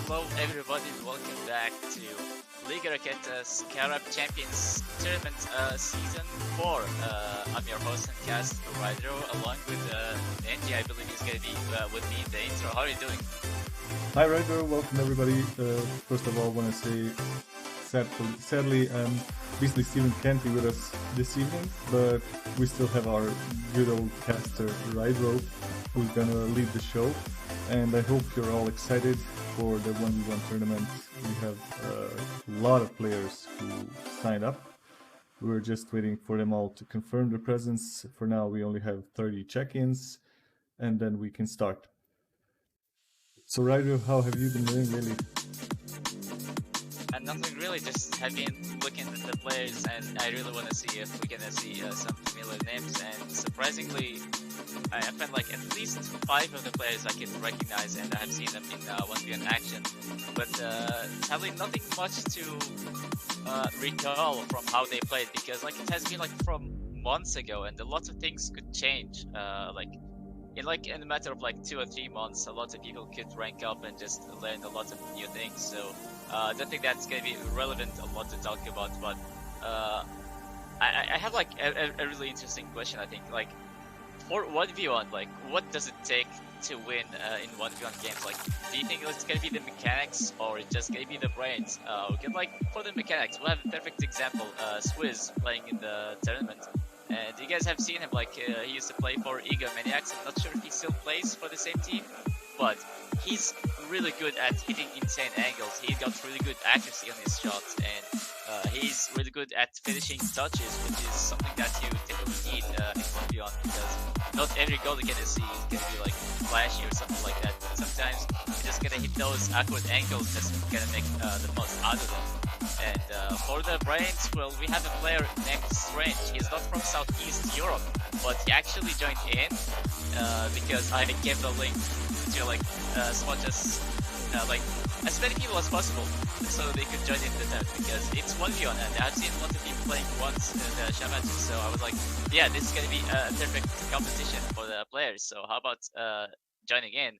Hello everybody and welcome back to Liga Raketa Scarab Champions Tournaments Season 4. I'm your host and cast Rider along with Angie. I believe he's going to be with me in the intro. How are you doing? Hi, Ryder. Welcome, everybody. First of all, I want to say, sadly, Beasley Steven can't be with us this evening, but we still have our good old caster, Ryder, who's going to lead the show. And I hope you're all excited for the 1v1 tournament. We have a lot of players who signed up. We're just waiting for them all to confirm their presence. For now, we only have 30 check-ins, and then we can start. So, Ryder, how have you been doing, really? And nothing really, just have been looking at the players, and I really want to see if we're gonna see some familiar names. And surprisingly, I found like at least 5 of the players I can recognize, and I have seen them in 1v1 action. But sadly, nothing much to recall from how they played, because like it has been like from months ago, and a lot of things could change. In a matter of like 2 or 3 months, a lot of people could rank up and just learn a lot of new things. So I don't think that's gonna be relevant a lot to talk about. But I have like a really interesting question. I think like for 1v1, like what does it take to win in 1v1 games? Like, do you think it's gonna be the mechanics or it's just gonna be the brains? Like for the mechanics, we'll have a perfect example. Swizz playing in the tournament. And you guys have seen him, like, he used to play for Ego Maniacs. I'm not sure if he still plays for the same team, but he's really good at hitting insane angles. He got really good accuracy on his shots, and he's really good at finishing touches, which is something that you definitely need in 1v1, because not every goal you're gonna see is gonna be like flashy or something like that. Sometimes you're just gonna hit those awkward angles that's gonna make the most out of them. And for the brains, well, we have a player named Strange. He's not from Southeast Europe, but he actually joined in because I gave the link to like as much as like as many people as possible, so they could join in the net, because it's 1v1, and I've seen a lot of people playing once in the Shaman. So I was like, yeah, this is gonna be a perfect competition for the players. So how about joining in?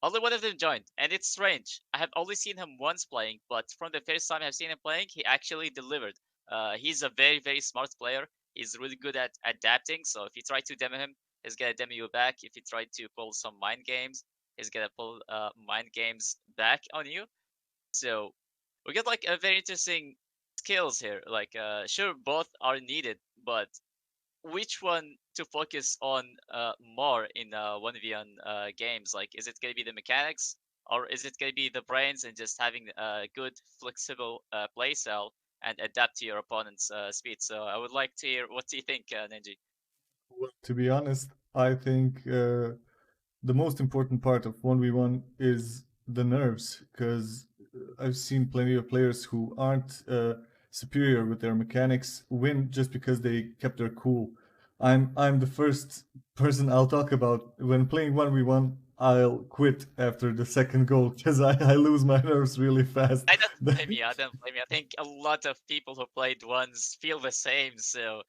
Only one of them joined, and it's Strange. I have only seen him once playing, but from the first time I've seen him playing, he actually delivered. He's a very, very smart player. He's really good at adapting, so if you try to demo him, he's gonna demo you back. If you try to pull some mind games, he's gonna pull mind games back on you. So we get like a very interesting skills here. Like, sure, both are needed, but which one to focus on more in 1v1 games? Like, is it going to be the mechanics, or is it going to be the brains and just having a good, flexible playstyle and adapt to your opponent's speed? So I would like to hear, what do you think, Nenji? Well, to be honest, I think the most important part of 1v1 is the nerves, because I've seen plenty of players who aren't superior with their mechanics win just because they kept their cool. I'm the first person I'll talk about when playing 1v1. I'll quit after the second goal because I lose my nerves really fast. I don't blame you. I don't blame you. I think a lot of people who played once feel the same. So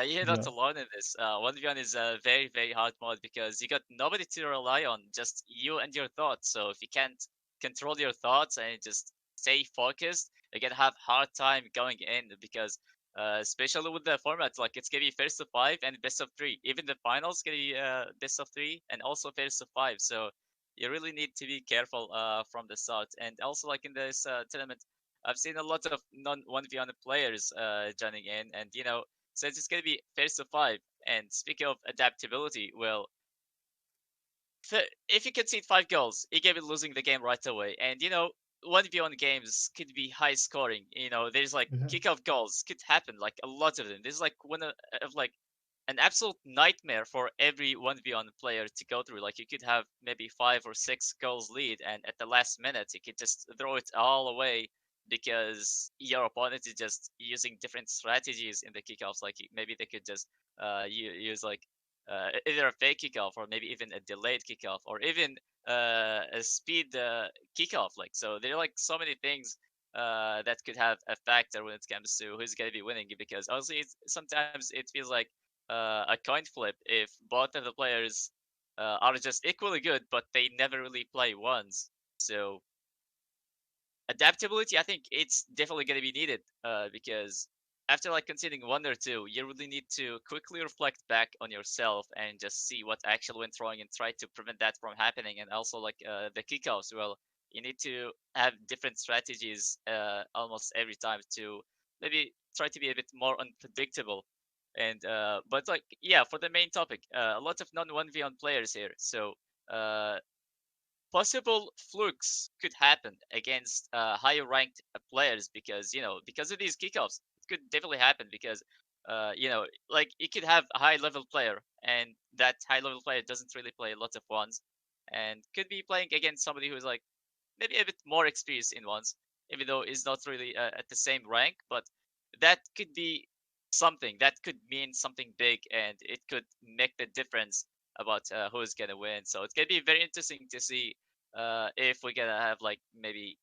you're not Yeah. alone in this. 1v1 is a very, very hard mode because you got nobody to rely on, just you and your thoughts. So if you can't control your thoughts and just stay focused, you're gonna have hard time going in, because especially with the format, like it's gonna be first of 5 and best of 3. Even the finals gonna be best of 3 and also first of 5. So you really need to be careful from the start. And also, like in this tournament, I've seen a lot of non 1v1 players joining in, and since it's gonna be first to 5. And speaking of adaptability, well, if you concede 5 goals, you gave it losing the game right away. And 1v1 games could be high scoring. There's like Yeah. kickoff goals could happen, like a lot of them. This is like one of like an absolute nightmare for every 1v1 player to go through. Like, you could have maybe 5 or 6 goals lead, and at the last minute you could just throw it all away because your opponent is just using different strategies in the kickoffs. Like, maybe they could just use like either a fake kickoff, or maybe even a delayed kickoff, or even a speed kickoff. Like, so there are like so many things that could have a factor when it comes to who's going to be winning, because honestly, sometimes it feels like a coin flip if both of the players are just equally good, but they never really play once. So adaptability, I think it's definitely going to be needed because after like conceding one or two, you really need to quickly reflect back on yourself and just see what actually went wrong and try to prevent that from happening. And also like the kickoffs, well, you need to have different strategies almost every time to maybe try to be a bit more unpredictable. And but like yeah, for the main topic, a lot of non 1v1 players here, so uh, possible flukes could happen against higher ranked players because because of these kickoffs it could definitely happen because like you could have a high level player and that high level player doesn't really play a lot of ones and could be playing against somebody who's like maybe a bit more experienced in ones, even though is not really at the same rank. But that could be something that could mean something big, and it could make the difference about who's gonna win. So it's gonna be very interesting to see if we're gonna have like maybe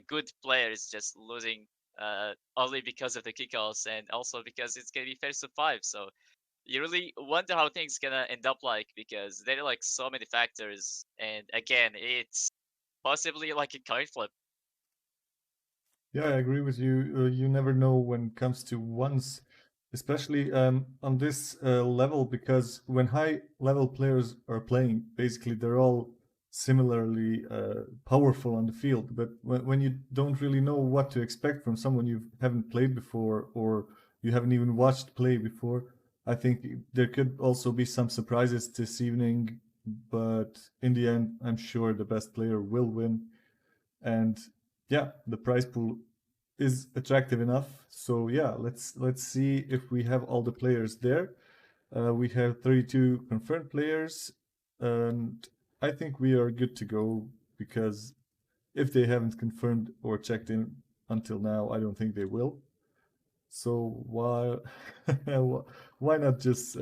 good players just losing only because of the kickoffs, and also because it's gonna be first to five. So you really wonder how things gonna end up like because there are like so many factors, and again, it's possibly like a coin flip. Yeah, I agree with you. You never know when it comes to ones, especially on this level, because when high level players are playing, basically they're all similarly powerful on the field. But when you don't really know what to expect from someone you haven't played before or you haven't even watched play before, I think there could also be some surprises this evening. But in the end, I'm sure the best player will win. And yeah, the prize pool is attractive enough. So yeah, let's see if we have all the players there. We have 32 confirmed players, and I think we are good to go because if they haven't confirmed or checked in until now, I don't think they will. So why why not just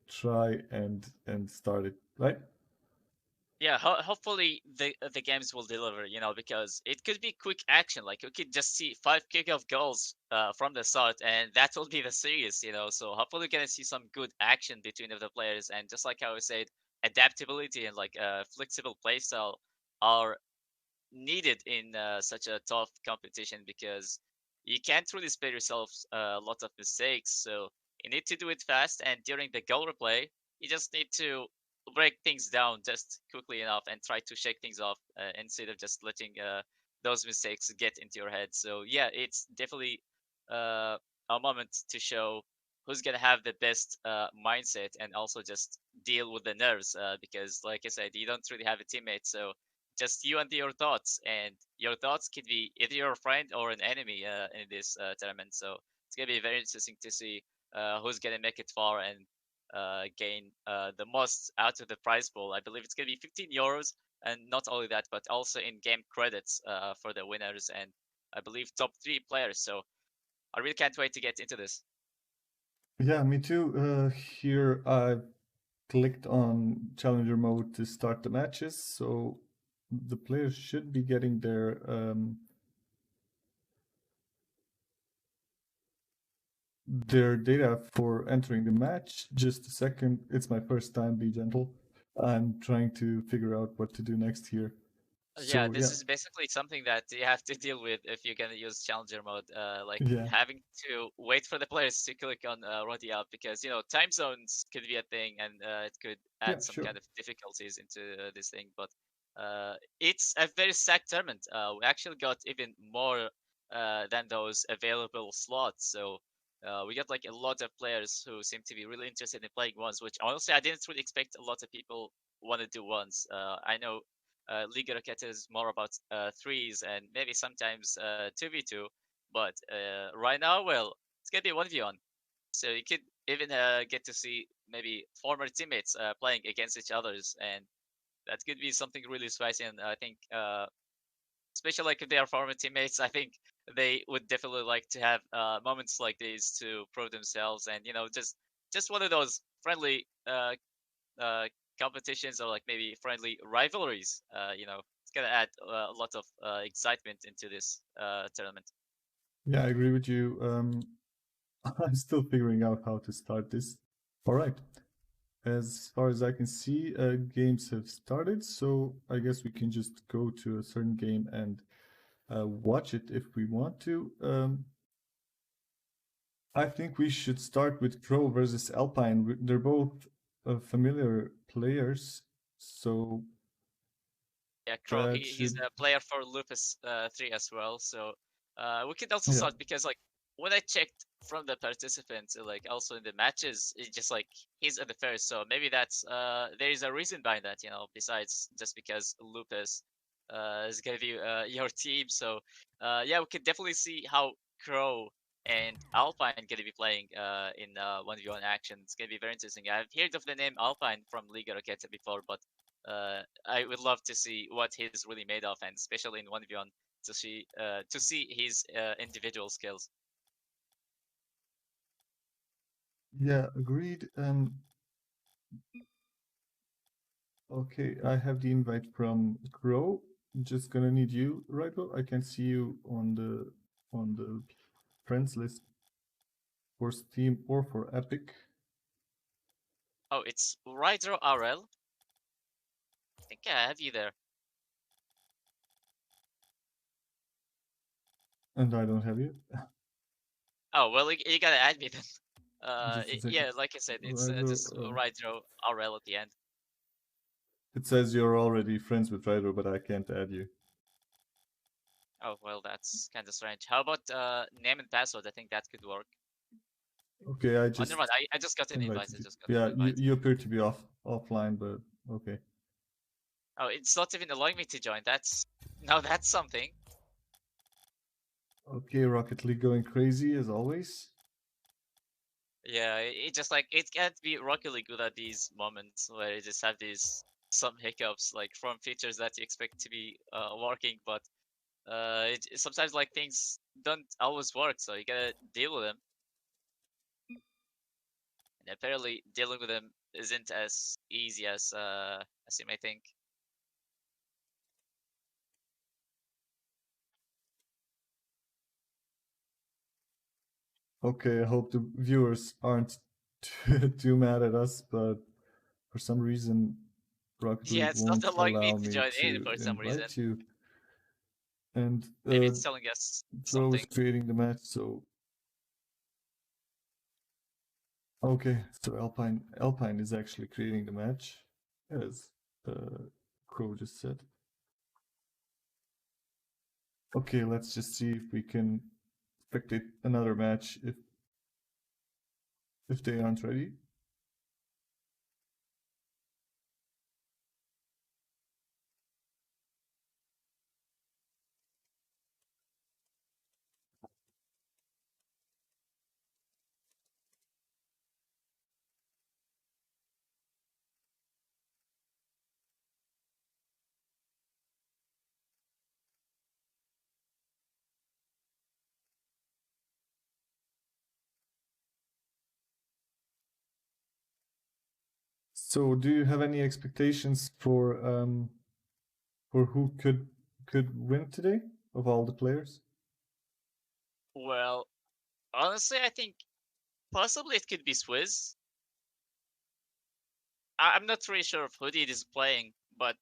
try and start it, right? Yeah, hopefully the games will deliver, because it could be quick action. Like we could just see five kickoff goals from the start, and that will be the series. So hopefully we're gonna see some good action between the players, and just like how I said, adaptability and like flexible playstyle are needed in such a tough competition because you can't really spare yourself a lot of mistakes. So you need to do it fast, and during the goal replay, you just need to break things down just quickly enough and try to shake things off instead of just letting those mistakes get into your head. So yeah, it's definitely uh, a moment to show who's gonna have the best mindset and also just deal with the nerves because, like I said, you don't really have a teammate, so just you and your thoughts, and your thoughts could be either your friend or an enemy in this tournament. So it's gonna be very interesting to see who's gonna make it far and gain the most out of the prize pool. I believe it's gonna be 15 euros, and not only that, but also in-game credits for the winners, and I believe top three players. So I really can't wait to get into this. Yeah, me too. Here I clicked on challenger mode to start the matches, so the players should be getting their data for entering the match. Just a second, it's my first time. Be gentle. I'm trying to figure out what to do next here. Yeah, So this yeah, is basically something that you have to deal with if you're gonna use challenger mode. Like yeah, having to wait for the players to click on ready up because time zones could be a thing and it could yeah, add some sure. kind of difficulties into this thing. But it's a very stacked tournament. We actually got even more than those available slots. So we got like a lot of players who seem to be really interested in playing ones, which honestly I didn't really expect a lot of people want to do ones. I know Liga Raketa is more about threes and maybe sometimes 2v2. But right now, well, it's gonna be 1v1. So you could even get to see maybe former teammates playing against each others, and that could be something really spicy. And I think, especially like if they are former teammates, I think they would definitely like to have moments like these to prove themselves, and just one of those friendly uh, competitions or like maybe friendly rivalries. It's gonna add a lot of excitement into this tournament. Yeah, I agree with you. I'm still figuring out how to start this. All right. As far as I can see, games have started, so I guess we can just go to a certain game and watch it if we want to. I think we should start with Crow versus Alpine. They're both familiar players, so Yeah, Crow. that He's should, a player for Lupus 3 as well. So we could also yeah. start because like when I checked from the participants, like also in the matches, it's just like he's at the first. So maybe that's there is a reason behind that. Besides just because Lupus is gonna be your team. So yeah, we could definitely see how Crow and Alpine gonna be playing in 1v1 action. It's gonna be very interesting. I've heard of the name Alpine from Liga Raketa before, but I would love to see what he's really made of, and especially in 1v1 to see his individual skills. Yeah, agreed. Okay, I have the invite from Crow. Just gonna need you, right? Well, I can see you on the friends list for Steam or for Epic, Oh, it's Rider RL. I think I have you there. and I don't have you. Oh well, you gotta add me then. Just a second. Yeah, like I said, it's Rider, just Rider RL at the end. it says you're already friends with Rider, but I can't add you. Oh well, that's kind of strange. How about name and password? I think that could work. Okay, I Oh, never mind. just I just got an invite. invited I you. just got an Yeah, you, invite. you appear to be offline, but okay. Oh, it's not even allowing me to join. That's now that's something. Okay, Rocket League going crazy as always. Yeah, it just like it can't be rockily good at these moments where you just have these some hiccups like from features that you expect to be working, but sometimes like things don't always work, so you gotta deal with them. And apparently, dealing with them isn't as easy as you may think. Okay, I hope the viewers aren't too mad at us, but for some reason, Rocket Yeah, League it's not won't allowing me allow to me join in to for some reason. invite you. And Maybe it's telling us Crow is something. creating the match, so okay, so Alpine is actually creating the match, as uh, Crow just said. Okay, let's just see if we can spectate another match if they aren't ready. So, do you have any expectations for who could win today of all the players? Well, honestly, I think possibly it could be Swizz. I'm not really sure if Hoodie is playing, but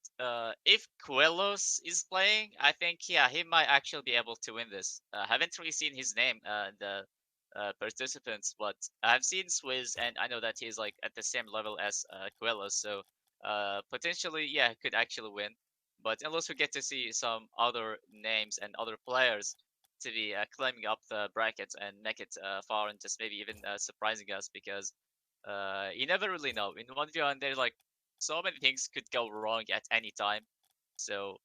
if Quellos is playing, I think yeah he might actually be able to win this. Haven't really seen his name in the participants, but I've seen Swizz and I know that he's like at the same level as Quellos, so potentially yeah he could actually win. But unless we get to see some other names and other players to be climbing up the brackets and make it far and just maybe even surprising us because you never really know. In 1v1, there's like so many things could go wrong at any time. So,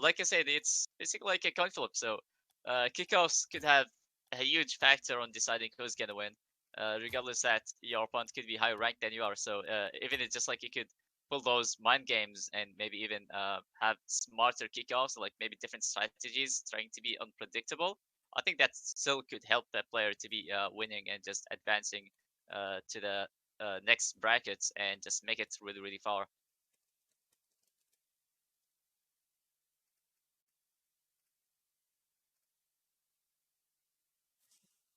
like I said, it's basically like a coin flip. So, kickoffs could have a huge factor on deciding who's gonna win. Regardless that your opponent could be higher ranked than you are. So, even it's just like you could pull those mind games and maybe even have smarter kickoffs, like maybe different strategies, trying to be unpredictable. I think that still could help that player to be winning and just advancing to the next brackets and just make it really, really far.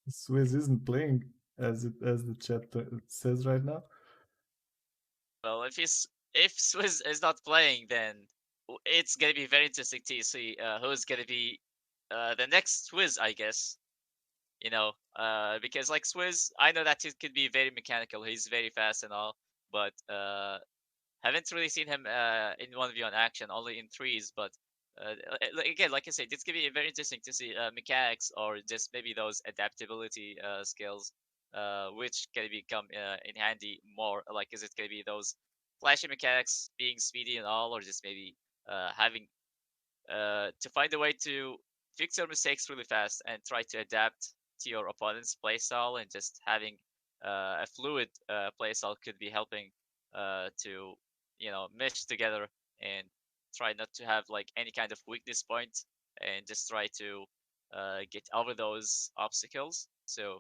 Swizz isn't playing as the chat says right now. Well, if Swiss is not playing, then it's gonna be very interesting to see who's gonna be the next Swizz, I guess. You know, because like Swizz, I know that he could be very mechanical. He's very fast and all, but haven't really seen him in 1v1 action, only in threes. But again, like I said, it's gonna be very interesting to see mechanics or just maybe those adaptability skills, which can become in handy more. Like, is it gonna be those flashy mechanics, being speedy and all, or just maybe having to find a way to fix your mistakes really fast and try to adapt to your opponent's playstyle, and just having a fluid playstyle could be helping to mesh together and try not to have like any kind of weakness point, and just try to get over those obstacles. So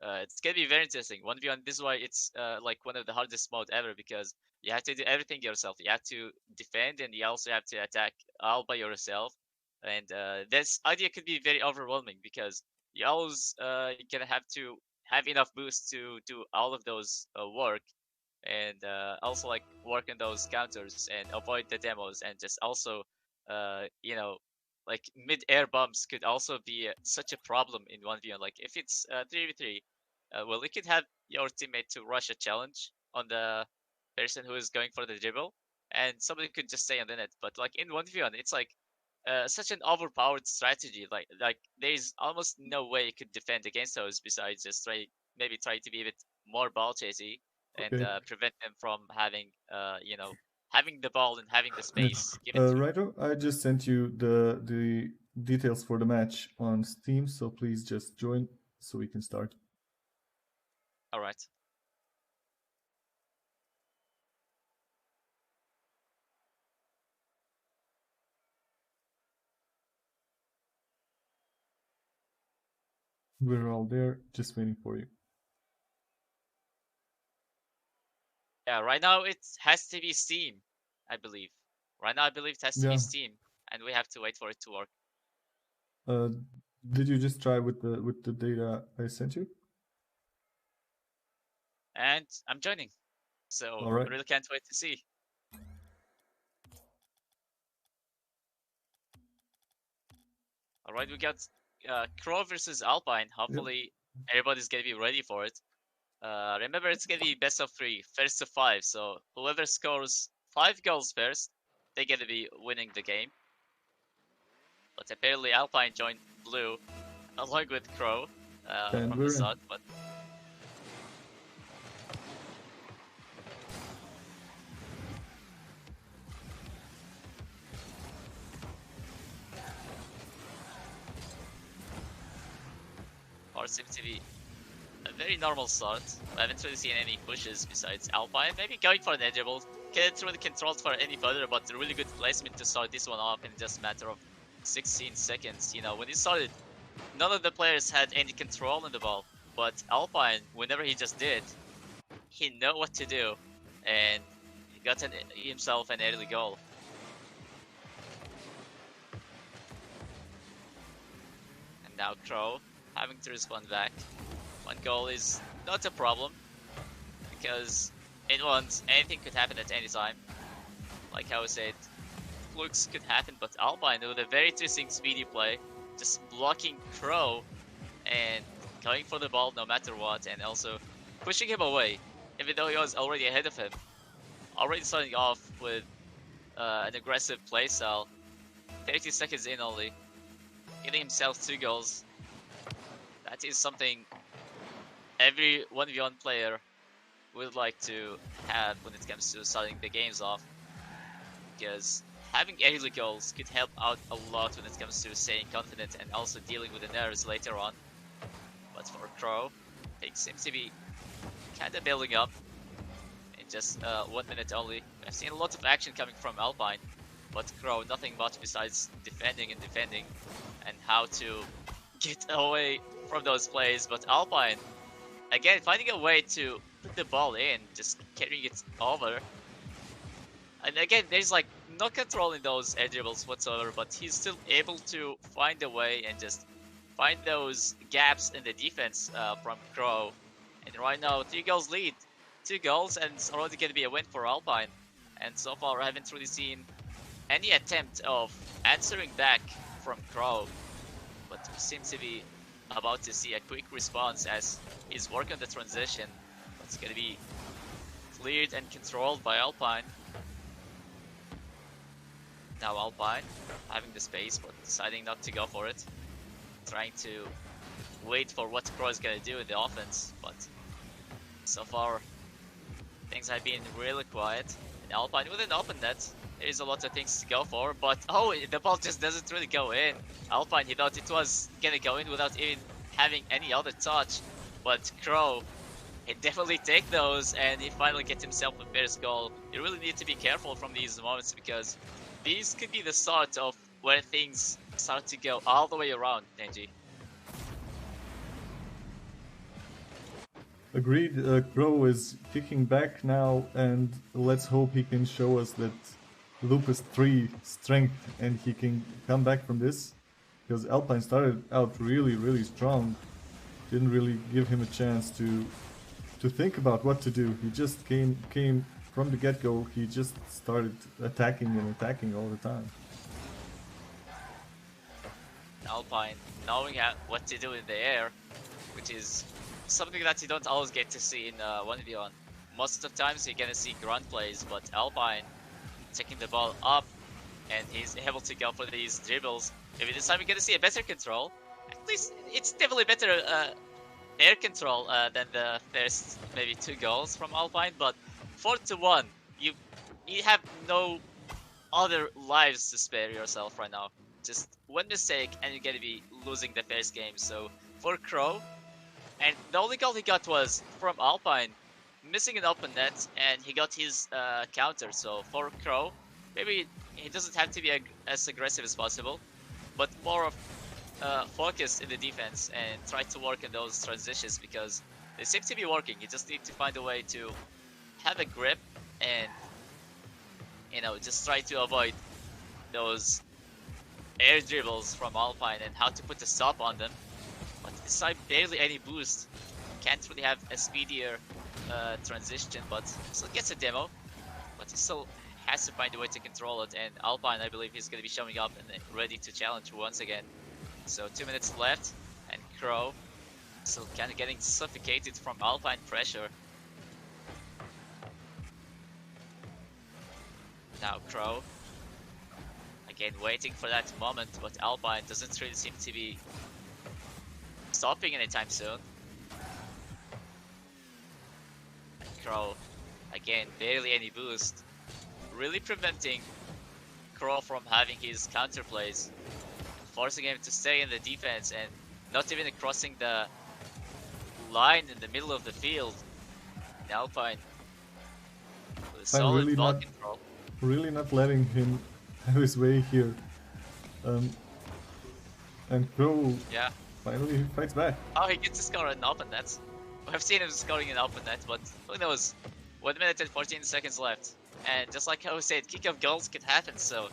it's gonna be very interesting. 1v1, this is why it's like one of the hardest mode ever, because you have to do everything yourself. You have to defend and you also have to attack all by yourself. And this idea could be very overwhelming, because you always gonna have to have enough boost to do all of those work, and also like work on those counters and avoid the demos, and just also like mid-air bumps could also be such a problem in 1v1. Like if it's 3v3, well, you could have your teammate to rush a challenge on the person who is going for the dribble, and somebody could just stay on the net. But like in 1v1, it's like such an overpowered strategy. Like there's almost no way you could defend against those besides just try to be a bit more ball chasey, and Okay. prevent them from having having the ball and having the Yeah. space given to them. Ryder, I just sent you the details for the match on Steam, so please just join so we can start. All right. We're all there, just waiting for you. Yeah, right now it has to be Steam, I believe. Right now I believe it has to be Yeah. Steam, and we have to wait for it to work. Uh, did you just try with the data I sent you? And I'm joining, so All right. I really can't wait to see. All right, we got Crow versus Alpine. Hopefully everybody's gonna be ready for it. Remember, it's gonna be best of 3, first to 5. So whoever scores 5 goals first, they're gonna be winning the game. But apparently Alpine joined blue along with Crow And from the we're in. start. But or seems to be a very normal start. I haven't really seen any pushes besides Alpine. Maybe going for an edible. Can't really control for any further, but a really good placement to start this one off in just a matter of 16 seconds. You know, when he started, none of the players had any control in the ball, but Alpine, whenever he just did, he knew what to do, and he got himself an early goal. And now Crow having to respond back. One goal is not a problem, because in ones, anything could happen at any time. Like how I said, flukes could happen, but Alpine with a very interesting speedy play, just blocking Crow and going for the ball no matter what, and also pushing him away, even though he was already ahead of him. Already starting off with an aggressive playstyle, 30 seconds in only, getting himself 2 goals. That is something every 1v1 player would like to have when it comes to starting the games off, because having early goals could help out a lot when it comes to staying confident and also dealing with the nerves later on. But for Crow, things seem to be kind of building up in just 1 minute only. I've seen a lot of action coming from Alpine, but Crow nothing much besides defending and defending and how to get away from those plays. But Alpine, again, finding a way to put the ball in, just carrying it over. And again, there's like no control in those air dribbles whatsoever, but he's still able to find a way and just find those gaps in the defense from Crow. And right now, 3 goals lead. 2 goals, and it's already going to be a win for Alpine. And so far, I haven't really seen any attempt of answering back from Crow, but we seem to be about to see a quick response as he's working on the transition. It's gonna be cleared and controlled by Alpine. Now Alpine having the space, but deciding not to go for it. Trying to wait for what Crow is gonna do in the offense, but so far things have been really quiet. And Alpine with an open net, there's a lot of things to go for, but oh, the ball just doesn't really go in. Alpine, he thought it was gonna go in without even having any other touch, but Crow, he definitely take those, and he finally gets himself a first goal. You really need to be careful from these moments, because these could be the start of where things start to go all the way around, Denji. Agreed, Crow is kicking back now, and let's hope he can show us that Lupus 3 strength and he can come back from this. Because Alpine started out really strong. Didn't really give him a chance to think about what to do. He just came from the get-go, he just started attacking and attacking all the time. Alpine knowing what to do in the air, which is something that you don't always get to see in 1v1. Most of the times you're gonna see grunt plays, but Alpine taking the ball up, and he's able to go for these dribbles. Maybe this time we're gonna see a better control. At least it's definitely better air control than the first maybe 2 goals from Alpine, but 4-1, you have no other lives to spare yourself right now. Just one mistake and you're gonna be losing the first game. So for Crow, and the only goal he got was from Alpine, missing an open net, and he got his counter. So for Crow, maybe he doesn't have to be as aggressive as possible, but more of focus in the defense and try to work in those transitions, because they seem to be working. You just need to find a way to have a grip and, you know, just try to avoid those air dribbles from Alpine and how to put a stop on them. But this time, barely any boost. Can't really have a speedier transition, but still gets a demo. But he still has to find a way to control it, and Alpine, I believe, is going to be showing up and ready to challenge once again. So 2 minutes left, and Crow still kind of getting suffocated from Alpine pressure. Now Crow, again waiting for that moment, but Alpine doesn't really seem to be stopping anytime soon. And Crow, again, barely any boost, really preventing Crow from having his counter plays, forcing him to stay in the defense and not even crossing the line in the middle of the field. And Alpine with solid really ball not, control. Really not letting him have his way here. And Crow finally fights back. Oh, he gets to score an open net. I've seen him scoring an open net, but who knows? 1 minute and 14 seconds left. And just like I said, kick-off goals can happen, so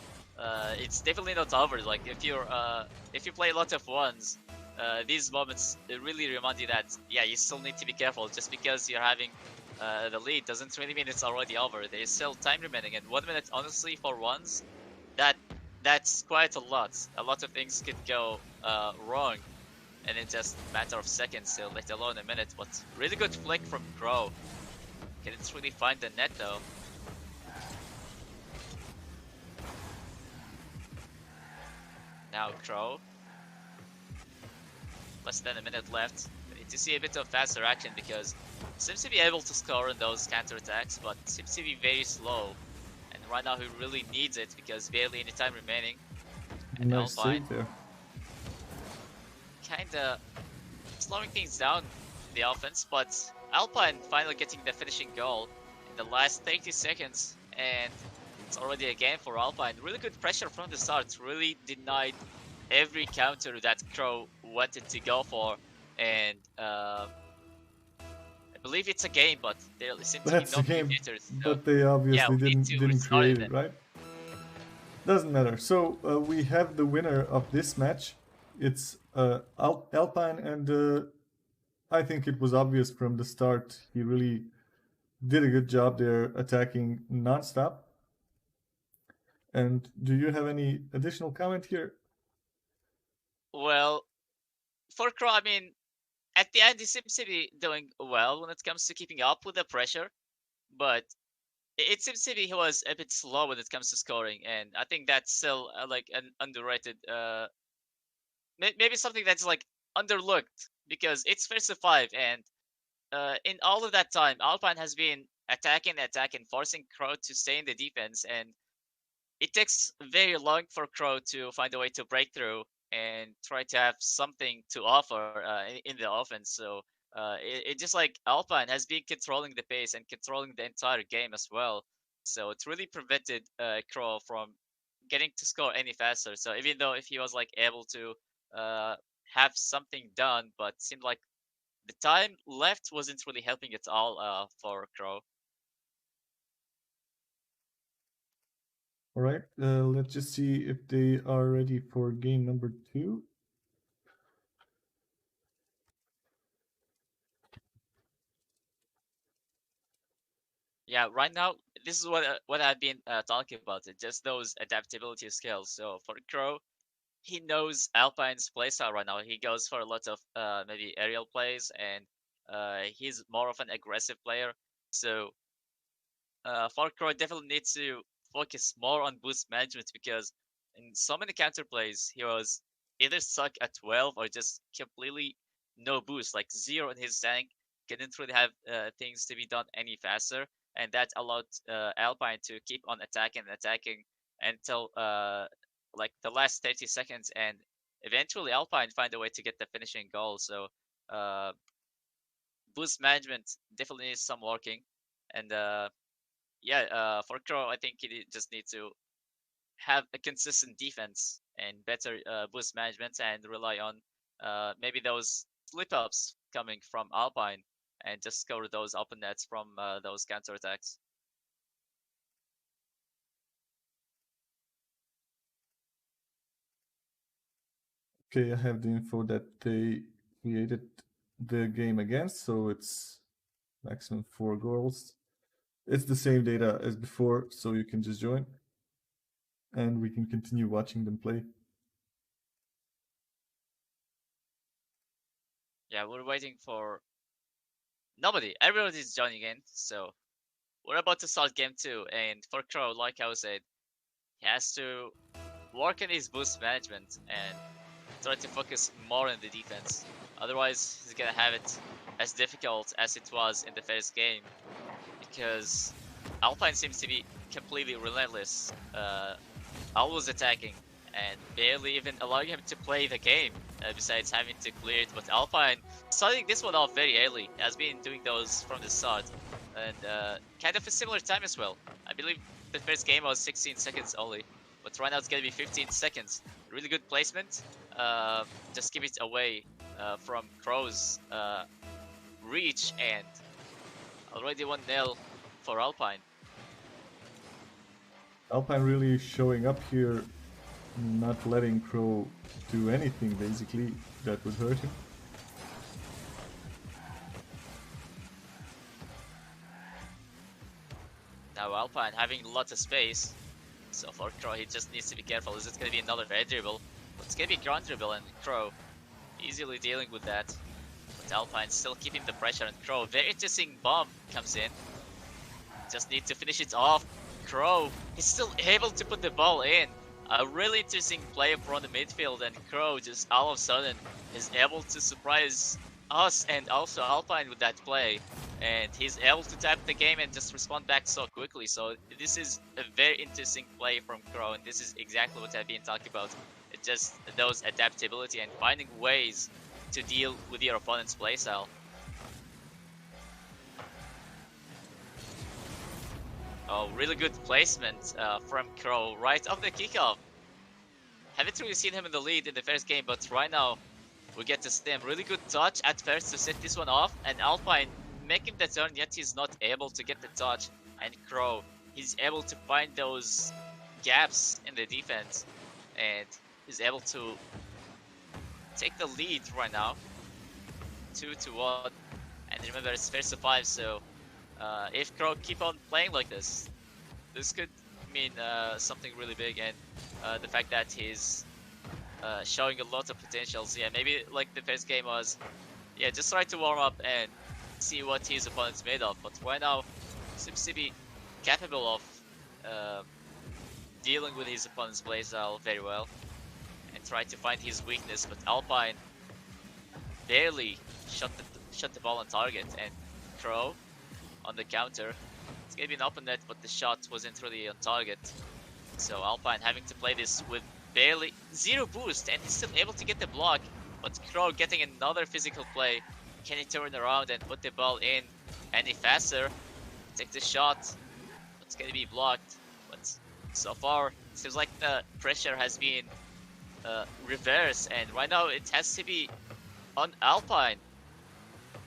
it's definitely not over. Like if you play a lot of ones, these moments really remind you that you still need to be careful. Just because you're having the lead doesn't really mean it's already over. There's still time remaining, and 1 minute, honestly, for ones, that's quite a lot. A lot of things could go wrong, and in just a matter of seconds, still, let alone a minute. But really good flick from Crow. Couldn't really find the net though. Now Crow, less than a minute left. We need to see a bit of faster action, because seems to be able to score in those counterattacks, but seems to be very slow. And right now he really needs it, because barely any time remaining. And nice Alpine save there. kinda slowing things down in the offense, but Alpine finally getting the finishing goal in the last 30 seconds, and it's already a game for Alpine. Really good pressure from the start, really denied every counter that Crow wanted to go for, and I believe it's a game, but there seem to be That's no a game, mediators. So but they obviously we need to didn't restart create it. it, right? Doesn't matter. So we have the winner of this match. It's Alpine, and I think it was obvious from the start. He really did a good job there, attacking non-stop. And do you have any additional comment here? Well, for Crow, I mean, at the end, he seems to be doing well when it comes to keeping up with the pressure, but it seems to be he was a bit slow when it comes to scoring, and I think that's still like an underrated, maybe something that's like underlooked because it's first to five, and in all of that time, Alpine has been attacking, forcing Crow to stay in the defense, and it takes very long for Crow to find a way to break through and try to have something to offer in the offense. So it just like Alpine has been controlling the pace and controlling the entire game as well. So it's really prevented Crow from getting to score any faster. So even though if he was like able to uh, have something done, but seemed like the time left wasn't really helping at all for Crow. All right, let's just see if they are ready for game number 2. Yeah, right now this is what I've been talking about. It just those adaptability skills. So for Crow, he knows Alpine's playstyle right now. He goes for a lot of maybe aerial plays, and he's more of an aggressive player. So Far Cry definitely needs to focus more on boost management because in so many counter plays he was either stuck at 12 or just completely no boost, like zero in his tank. Couldn't really have things to be done any faster, and that allowed Alpine to keep on attacking and attacking until like the last 30 seconds, and eventually Alpine find a way to get the finishing goal. So uh, boost management definitely needs some working, and yeah, for Crow, I think he just need to have a consistent defense and better boost management and rely on maybe those slip ups coming from Alpine and just score those open nets from those counter attacks. Okay, I have the info that they created the game again, so it's maximum 4 goals. It's the same data as before, so you can just join and we can continue watching them play. Yeah, we're waiting for nobody. Everybody's joining in, so we're about to start game two. And for Crow, like I was said, he has to work on his boost management and try to focus more on the defense. Otherwise, he's gonna have it as difficult as it was in the first game because Alpine seems to be completely relentless, always attacking and barely even allowing him to play the game. Besides having to clear it, but Alpine starting this one off very early, has been doing those from the start, and kind of a similar time as well. I believe the first game was 16 seconds only, but right now it's gonna be 15 seconds. Really good placement. Just give it away from Crow's reach, and already 1-0 for Alpine. Alpine really showing up here, not letting Crow do anything basically that would hurt him. Now Alpine having lots of space. So for Crow, he just needs to be careful. Is it going to be another air dribble? But it's going to be ground dribble, and Crow easily dealing with that. But Alpine still keeping the pressure on Crow. Very interesting bomb comes in. Just need to finish it off. Crow is still able to put the ball in. A really interesting play from the midfield, and Crow just all of a sudden is able to surprise us and also Alpine with that play. And he's able to tap the game and just respond back so quickly. So this is a very interesting play from Crow, and this is exactly what I've been talking about. It's just those adaptability and finding ways to deal with your opponent's playstyle. Oh, really good placement from Crow right off the kickoff. Haven't really seen him in the lead in the first game, but right now we get to see him. Really good touch at first to set this one off, and Alpine making the turn, yet he's not able to get the touch. And Crow, he's able to find those gaps in the defense, and he's able to take the lead right now, 2-1. And remember, it's first to 5, so if Crow keep on playing like this could mean something really big. And the fact that he's showing a lot of potentials. Yeah, maybe like the first game was, yeah, just try to warm up and see what his opponent's made of. But right now, seems to be capable of uh, dealing with his opponent's playstyle very well and try to find his weakness. But Alpine barely shot the ball on target, and Crow on the counter. It's gonna be an open net, but the shot wasn't really on target. So Alpine having to play this with barely zero boost, and he's still able to get the block. But Crow getting another physical play. Can he turn around and put the ball in any faster? Take the shot. It's gonna be blocked. But so far, it seems like the pressure has been reversed, and right now it has to be on Alpine.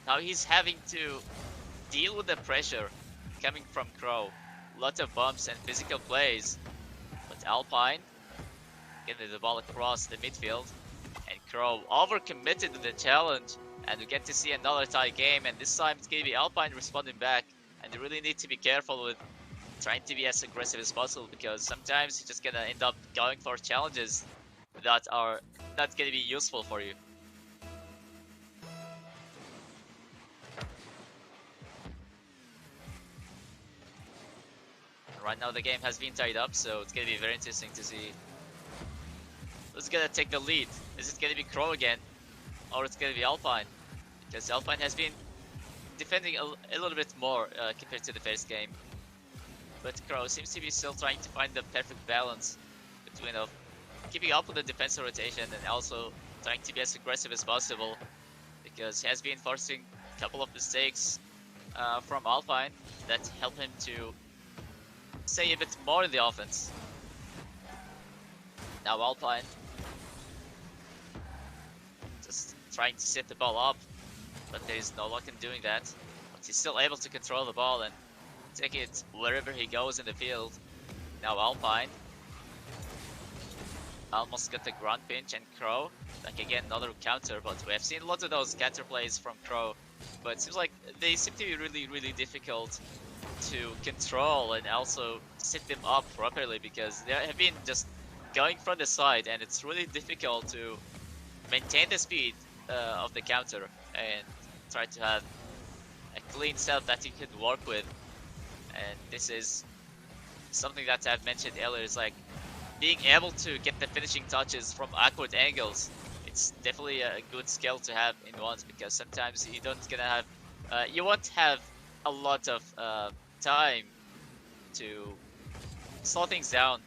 Now he's having to deal with the pressure coming from Crow. Lots of bumps and physical plays. But Alpine getting the ball across the midfield. And Crow overcommitted to the challenge. And we get to see another tie game. And this time it's going to be Alpine responding back. And they really need to be careful with trying to be as aggressive as possible. Because sometimes you're just going to end up going for challenges that are not going to be useful for you. Right now the game has been tied up, so it's gonna be very interesting to see who's gonna take the lead. Is it gonna be Crow again, or it's gonna be Alpine? Because Alpine has been defending a little bit more compared to the first game. But Crow seems to be still trying to find the perfect balance between keeping up with the defensive rotation and also trying to be as aggressive as possible. Because he has been forcing a couple of mistakes from Alpine that help him to say a bit more in the offense. Now Alpine just trying to set the ball up, but there is no luck in doing that. But he's still able to control the ball and take it wherever he goes in the field. Now Alpine almost got the ground pinch, and Crow, like again another counter, but we have seen lots of those counter plays from Crow, but it seems like they seem to be really difficult to control and also set them up properly, because they have been just going from the side, and it's really difficult to maintain the speed of the counter and try to have a clean setup that you can work with. And this is something that I've mentioned earlier, is like being able to get the finishing touches from awkward angles. It's definitely a good skill to have in ones, because sometimes you you won't have a lot of time to slow things down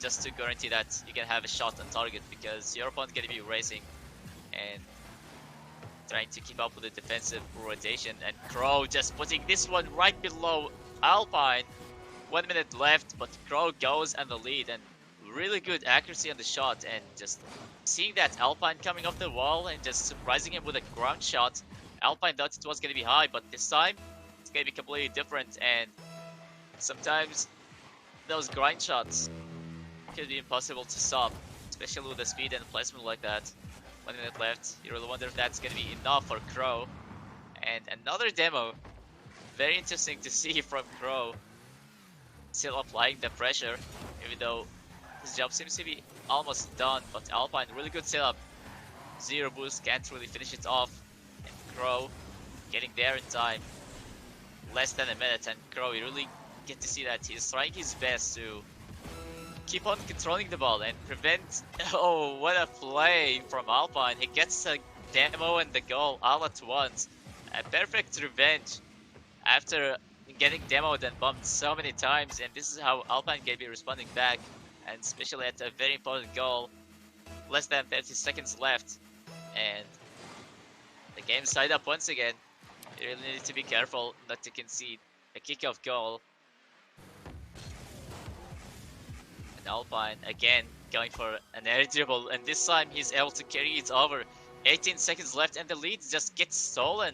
just to guarantee that you can have a shot on target, because your opponent's gonna be racing and trying to keep up with the defensive rotation. And Crow just putting this one right below Alpine. 1 minute left, but Crow goes on the lead, and really good accuracy on the shot, and just seeing that Alpine coming off the wall and just surprising him with a ground shot. Alpine thought it was gonna be high, but this time it's gonna be completely different, and sometimes those grind shots could be impossible to stop, especially with the speed and placement like that. 1 minute left. You really wonder if that's gonna be enough for Crow. And another demo. Very interesting to see from Crow. Still applying the pressure, even though his job seems to be almost done. But Alpine, really good setup. Zero boost, can't really finish it off. And Crow getting there in time. Less than a minute, and Crow, you really get to see that he's trying his best to keep on controlling the ball and prevent. Oh, what a play from Alpine. He gets a demo and the goal all at once. A perfect revenge after getting demoed and bumped so many times, and this is how Alpine can be responding back, and especially at a very important goal. Less than 30 seconds left, and the game's tied up once again. You really need to be careful not to concede a kickoff goal. And Alpine again going for an air dribble, and this time he's able to carry it over. 18 seconds left, and the lead just gets stolen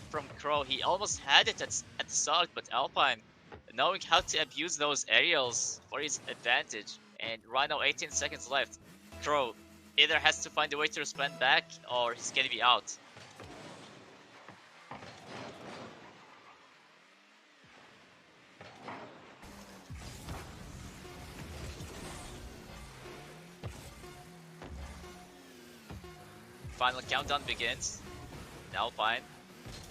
from Crow. He almost had it at the start, but Alpine knowing how to abuse those aerials for his advantage. And right now 18 seconds left. Crow either has to find a way to respond back, or he's gonna be out. final countdown begins. Alpine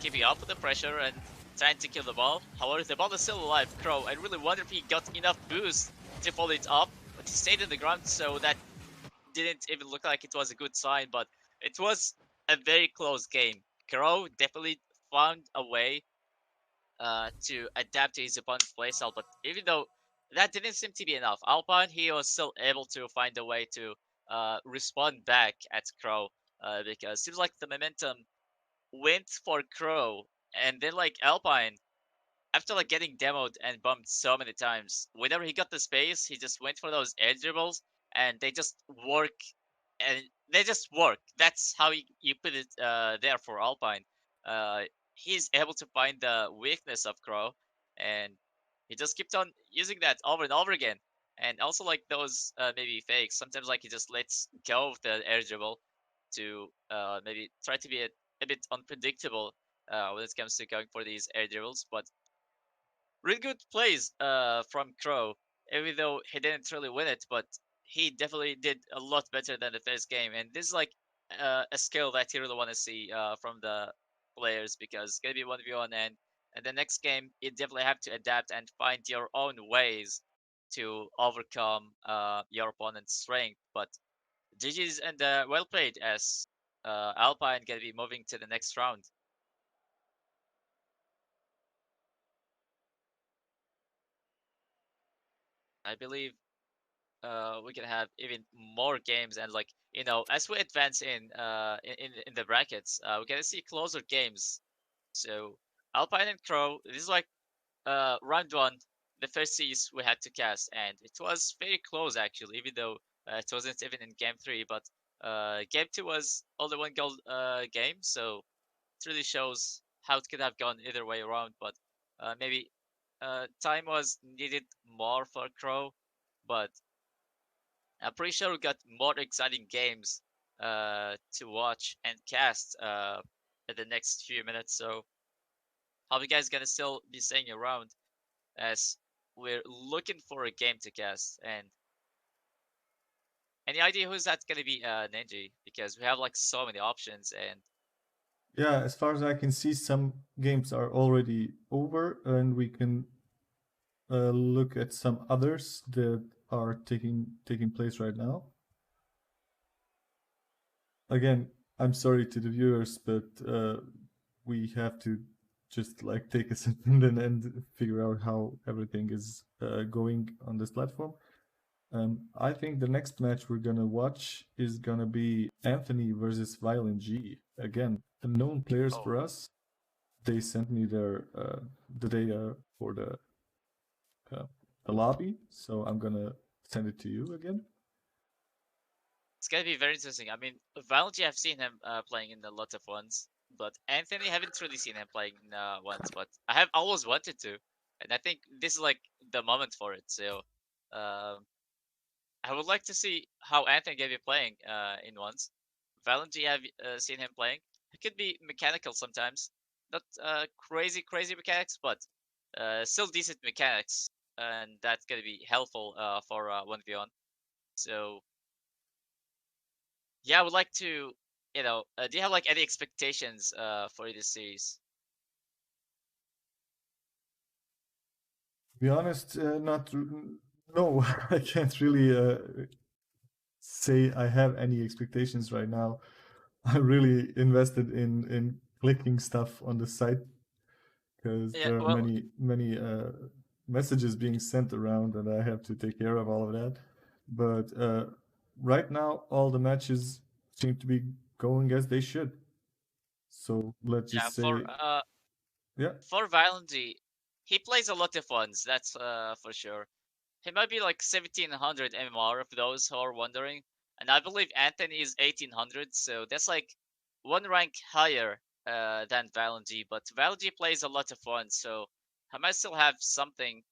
keeping up with the pressure and trying to kill the ball. However, the ball is still alive. Crow, I really wonder if he got enough boost to follow it up, but he stayed in the ground, so that didn't even look like it was a good sign, but it was a very close game. Crow definitely found a way to adapt to his opponent's playstyle, but even though that didn't seem to be enough, Alpine, he was still able to find a way to respond back at Crow, because it seems like the momentum went for Crow, and then like Alpine, after like getting demoed and bumped so many times, whenever he got the space, he just went for those air dribbles, and they just work, and they just work. That's how you put it there for Alpine. Uh, he's able to find the weakness of Crow, and he just kept on using that over and over again. And also like those maybe fakes. Sometimes like he just lets go of the air dribble to maybe try to be a bit unpredictable when it comes to going for these air dribbles, but really good plays from Crow, even though he didn't really win it, but he definitely did a lot better than the first game. And this is like a skill that you really want to see from the players, because it's gonna be 1v1, and the next game you definitely have to adapt and find your own ways to overcome your opponent's strength. But GG's and well played, as Alpine gonna be moving to the next round. I believe we can have even more games, and like as we advance in the brackets, we're gonna see closer games. So Alpine and Crow, this is like round one, the first series we had to cast, and it was very close actually, even though it wasn't even in game three, but game two was only one goal game, so it really shows how it could have gone either way around. But maybe time was needed more for Crow, but I'm pretty sure we got more exciting games to watch and cast in the next few minutes. So, how you guys gonna still be staying around as we're looking for a game to cast? And any idea who's that gonna be, Ninja? Because we have like so many options, and Yeah, as far as I can see, some games are already over, and we can look at some others that are taking place right now. Again, I'm sorry to the viewers, but we have to just like take a second and figure out how everything is going on this platform. I think the next match we're gonna watch is gonna be Anthony versus Violent G. Again, unknown players oh, for us. They sent me the data for uh, the lobby, so I'm gonna send it to you again. it's gonna be very interesting. I mean, Valentine, I've seen him playing in a lot of ones, but Anthony, haven't really seen him playing once. But I have always wanted to, and I think this is like the moment for it. So. Um, I would like to see how Anthony can be playing in ones. Valenty, have seen him playing. He could be mechanical sometimes, not crazy mechanics, but still decent mechanics, and that's gonna be helpful for 1v1. So yeah, I would like to, do you have like any expectations for this series? To be honest, not no, I can't really say I have any expectations right now. I'm really invested in clicking stuff on the site because Yeah, there are well, many messages being sent around, and I have to take care of all of that. But right now, all the matches seem to be going as they should. So let's yeah, just say, yeah, for Valenty, he plays a lot of ones. That's for sure. He might be like 1700 MMR of those who are wondering, and I believe Anthony is 1800, so that's like one rank higher than Valenty. But Valenty plays a lot of ones, so I might still have something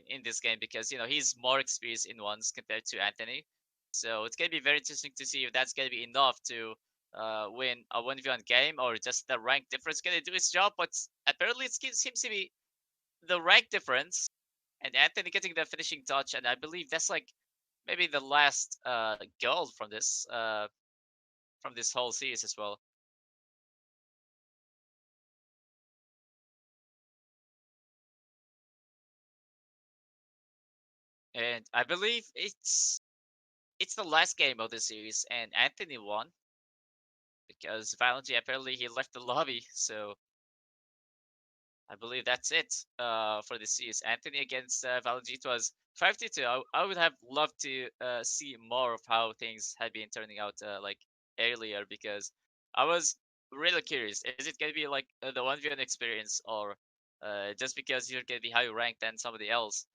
in this game, because he's more experienced in ones compared to Anthony. So it's gonna be very interesting to see if that's gonna be enough to win a 1v1 game, or just the rank difference gonna do its job. But apparently it seems to be the rank difference, and Anthony getting the finishing touch, and I believe that's like maybe the last goal from this. from this whole series as well. And I believe it's the last game of the series, and Anthony won because Valentine apparently he left the lobby. So I believe that's it for the series. Anthony against Valjeet was 5-2. I would have loved to see more of how things had been turning out like earlier because I was really curious. Is it going to be like the 1v1 experience or just because you're going to be higher ranked than somebody else,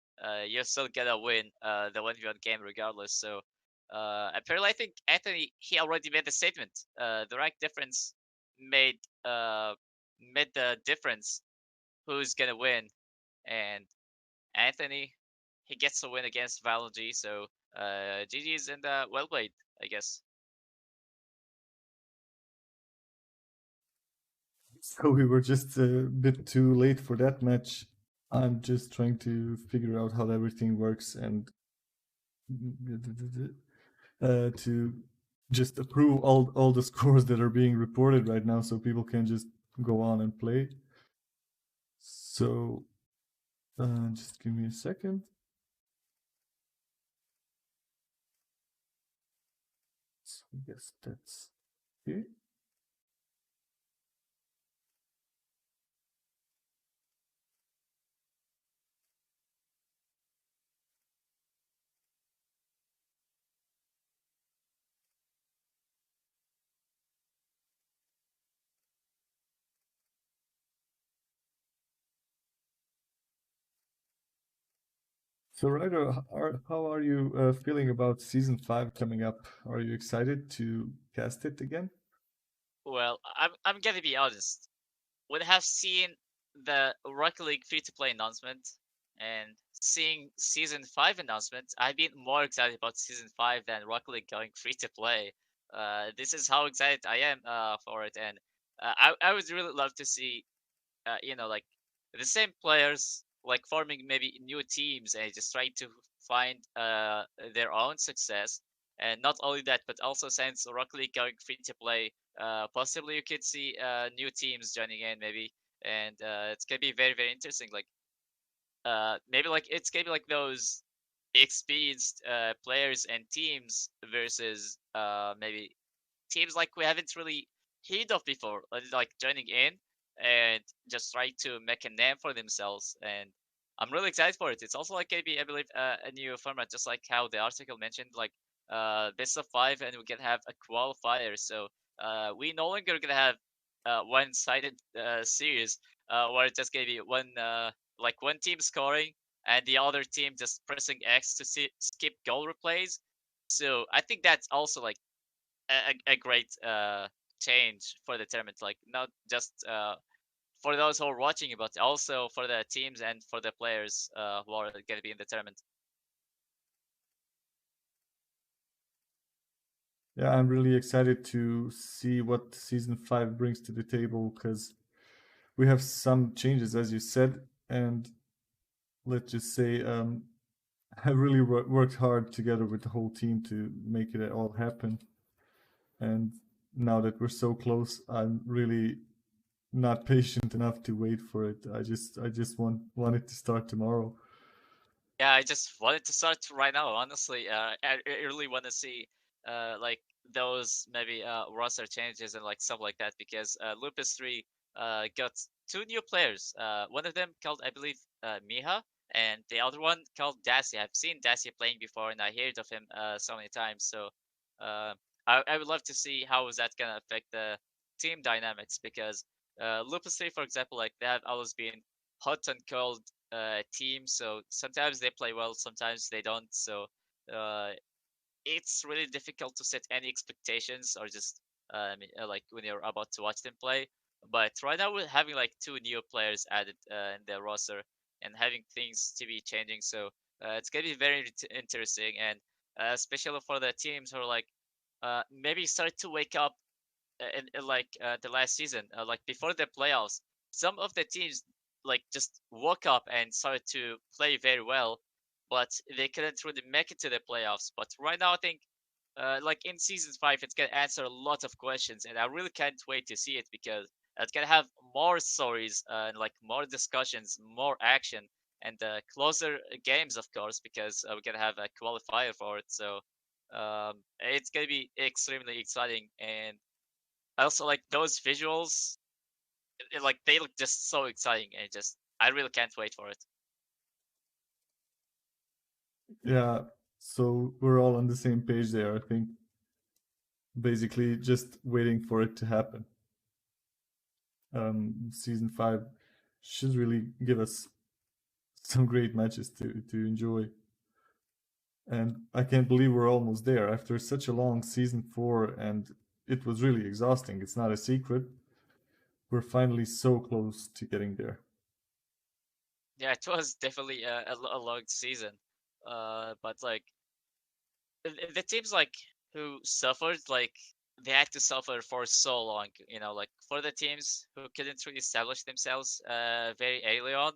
you're still going to win the 1v1 game regardless. So apparently I think Anthony, he already made the statement. The rank difference made uh, made the difference who's gonna win. And Anthony, he gets a win against Val G. So GG's and well played, I guess. So we were just a bit too late for that match. I'm just trying to figure out how everything works and to just approve all the scores that are being reported right now so people can just go on and play. So just give me a second. So I guess that's okay. So, Ryder, how are you feeling about season 5 coming up? Are you excited to cast it again? Well, I'm gonna be honest. When I have seen the Rocket League free to play announcement and seeing season 5 announcement, I've been more excited about season 5 than Rocket League going free to play. This is how excited I am for it, and I would really love to see like the same players like forming maybe new teams and just trying to find their own success. And not only that, but also since Rocket League going free to play, possibly you could see new teams joining in maybe, and it's gonna be very interesting. Like maybe like it's gonna be like those experienced players and teams versus maybe teams like we haven't really heard of before, like joining in and just trying to make a name for themselves. And I'm really excited for it. It's also like maybe I believe a new format, just like how the article mentioned, like best of 5, and we can have a qualifier. So we no longer gonna have one-sided series where it's just gonna be one team scoring and the other team just pressing X to skip goal replays. So I think that's also like a great change for the tournament. Like not just for those who are watching, but also for the teams and for the players who are going to be in the tournament. Yeah, I'm really excited to see what season 5 brings to the table because we have some changes, as you said, and let's just say I really worked hard together with the whole team to make it all happen. And now that we're so close, I'm really not patient enough to wait for it. I just want it to start tomorrow. Yeah, I just wanted to start right now. Honestly, I really want to see like those maybe roster changes and like stuff like that because Lupus 3 got two new players. One of them called I believe Miha, and the other one called Dacia. I've seen Dacia playing before, and I heard of him so many times. So uh, I would love to see how is that gonna affect the team dynamics because Lupus 3, for example, like they have always been hot and cold team. So sometimes they play well, sometimes they don't. So uh, it's really difficult to set any expectations or just like when you're about to watch them play. But right now we're having like two new players added in the roster and having things to be changing. So it's gonna be very interesting and especially for the teams who are like maybe start to wake up in like the last season, like before the playoffs, some of the teams like just woke up and started to play very well, but they couldn't really make it to the playoffs. But right now, I think like in season 5, it's gonna answer a lot of questions, and I really can't wait to see it because it's gonna have more stories and like more discussions, more action, and closer games, of course, because we're gonna have a qualifier for it. So it's gonna be extremely exciting, and also like those visuals, like they look just so exciting, and just I really can't wait for it. Yeah, so we're all on the same page there. I think basically just waiting for it to happen. Season 5 should really give us some great matches to enjoy. And I can't believe we're almost there after such a long season 4, and it was really exhausting. It's not a secret. We're finally so close to getting there. Yeah, it was definitely a long season, but like the teams like who suffered, like they had to suffer for so long, like for the teams who couldn't really establish themselves very early on,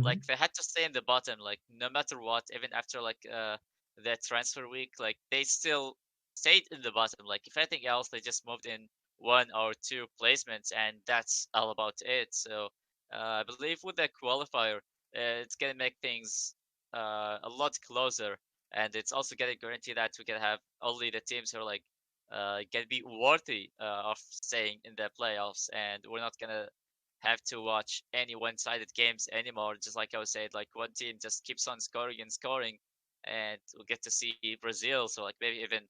like Hmm. they had to stay in the bottom, like no matter what, even after like the transfer week, like they still stayed in the bottom. Like if anything else, they just moved in one or two placements, and that's all about it. So I believe with the qualifier, it's gonna make things a lot closer, and it's also gonna guarantee that we can have only the teams who are like gonna be worthy of staying in the playoffs, and we're not gonna have to watch any one-sided games anymore. Just like I was saying, like one team just keeps on scoring and scoring, and we'll get to see Brazil, so like maybe even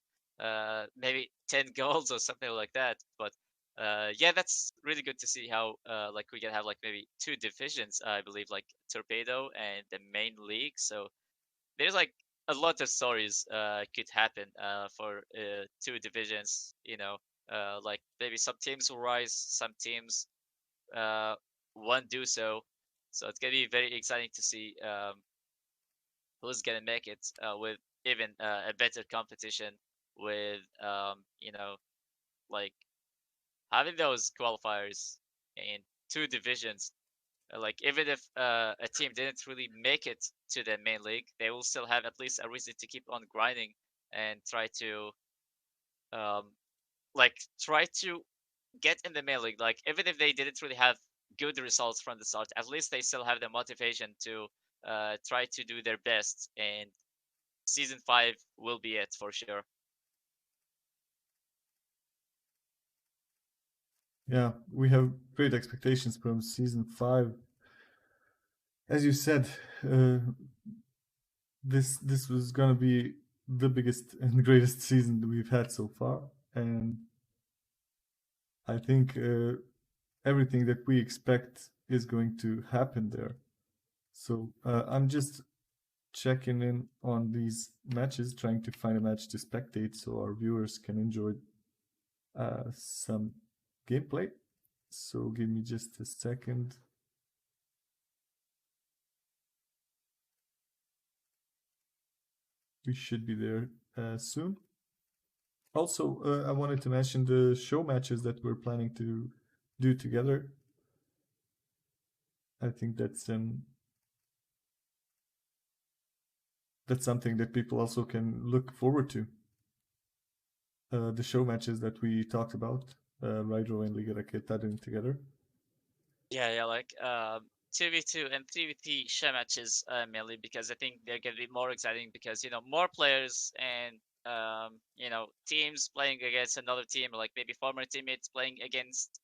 maybe 10 goals or something like that. But yeah, that's really good to see how like we can have like maybe two divisions, I believe, like Torpedo and the main league. So there's like a lot of stories could happen for two divisions. Like maybe some teams will rise, some teams uh, won't do so. So it's gonna be very exciting to see who's gonna make it with even a better competition with like having those qualifiers in two divisions. Like even if a team didn't really make it to the main league, they will still have at least a reason to keep on grinding and um, try to get in the main league. Like even if they didn't really have good results from the start, at least they still have the motivation to try to do their best. And season 5 will be it for sure. Yeah, we have great expectations from season 5. As you said, uh, this was gonna be the biggest and greatest season that we've had so far, and I think everything that we expect is going to happen there. So I'm just checking in on these matches, trying to find a match to spectate so our viewers can enjoy some gameplay. So give me just a second. We should be there soon. Also, I wanted to mention the show matches that we're planning to do together. I think that's something that people also can look forward to. The show matches that we talked about, Rydro and Liga Raketa doing together. Yeah, like 2v2 and 3v3 share matches mainly because I think they're gonna be more exciting because more players and teams playing against another team, like maybe former teammates playing against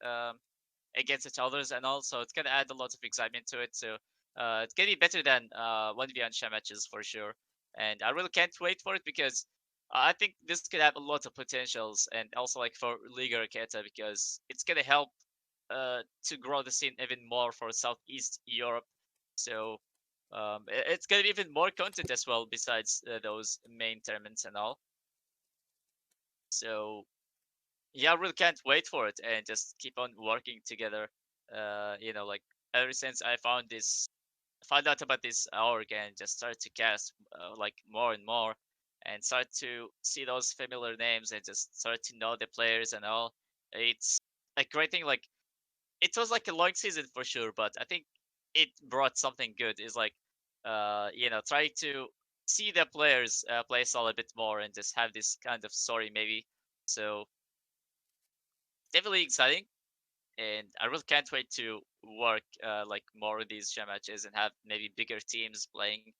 each others, and also it's gonna add a lot of excitement to it. So it's gonna be better than 1v1 share matches for sure, and I really can't wait for it because I think this could have a lot of potentials, and also like for Liga Raketa because it's gonna help to grow the scene even more for Southeast Europe. So it's gonna be even more content as well besides those main tournaments and all. So yeah, I really can't wait for it and just keep on working together. Like ever since I found out about this org and just started to cast like more and more, and start to see those familiar names and just start to know the players and all. It's a great thing. Like it was like a long season for sure, but I think it brought something good. Is like, try to see the players play style a bit more and just have this kind of story maybe. So definitely exciting, and I really can't wait to work like more of these gem matches and have maybe bigger teams playing,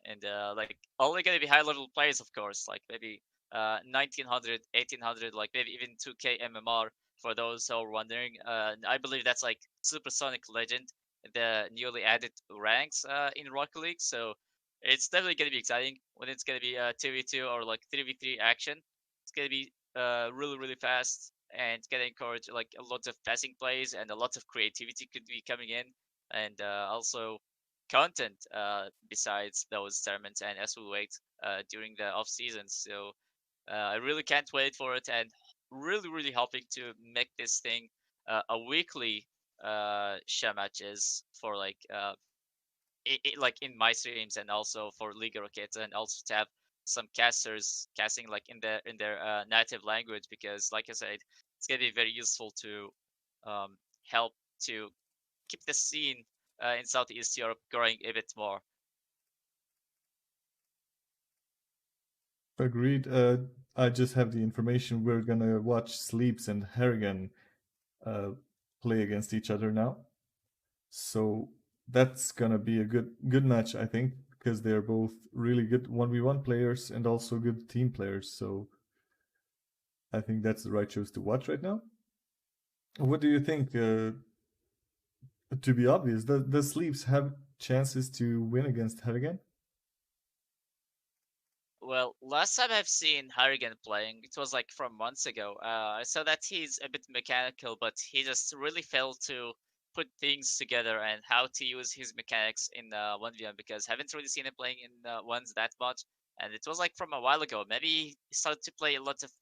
and like only gonna be high level players, of course, like maybe 1900, 1800, like maybe even 2K MMR for those who are wondering. I believe that's like Supersonic Legend, the newly added ranks in Rocket League. So it's definitely gonna be exciting when it's gonna be 2v2 or like 3v3 action. It's gonna be really fast, and it's gonna encourage like a lot of passing plays, and a lot of creativity could be coming in, and also content besides those tournaments and as we wait during the off season. So I really can't wait for it, and really hoping to make this thing a weekly show matches for like like in my streams, and also for Liga Raketa, and also to have some casters casting like in their native language, because like I said, it's gonna be very useful to help to keep the scene in Southeast Europe growing a bit more. Agreed. I just have the information. We're gonna watch Sleeps and Harrigan uh, play against each other now. So that's gonna be a good match, I think, because they're both really good 1v1 players and also good team players. So I think that's the right choice to watch right now. What do you think? To be obvious, does Sleeps have chances to win against Harrigan? Well, last time I've seen Harrigan playing, it was like from months ago. I saw that he's a bit mechanical, but he just really failed to put things together and how to use his mechanics in 1v1, because I haven't really seen him playing in ones that much. And it was like from a while ago. Maybe he started to play a lot of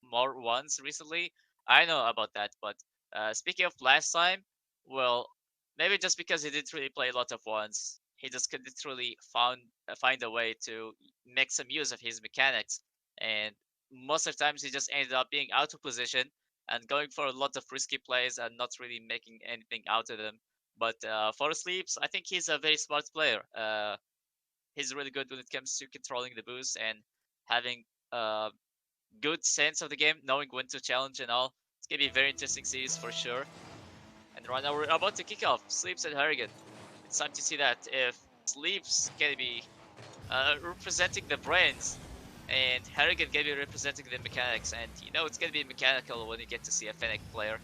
more ones recently. I know about that, but speaking of last time, well, maybe just because he didn't really play a lot of ones, he just couldn't really find a way to make some use of his mechanics, and most of the times he just ended up being out of position and going for a lot of risky plays and not really making anything out of them. But for Sleeps, I think he's a very smart player. He's really good when it comes to controlling the boost and having a good sense of the game, knowing when to challenge and all. It's gonna be a very interesting series for sure. And right now we're about to kick off Sleeps and Harrigan. It's time to see that if Sleeps can be representing the brains, and Harrigan can be representing the mechanics. And you know it's gonna be mechanical when you get to see a Fennec player.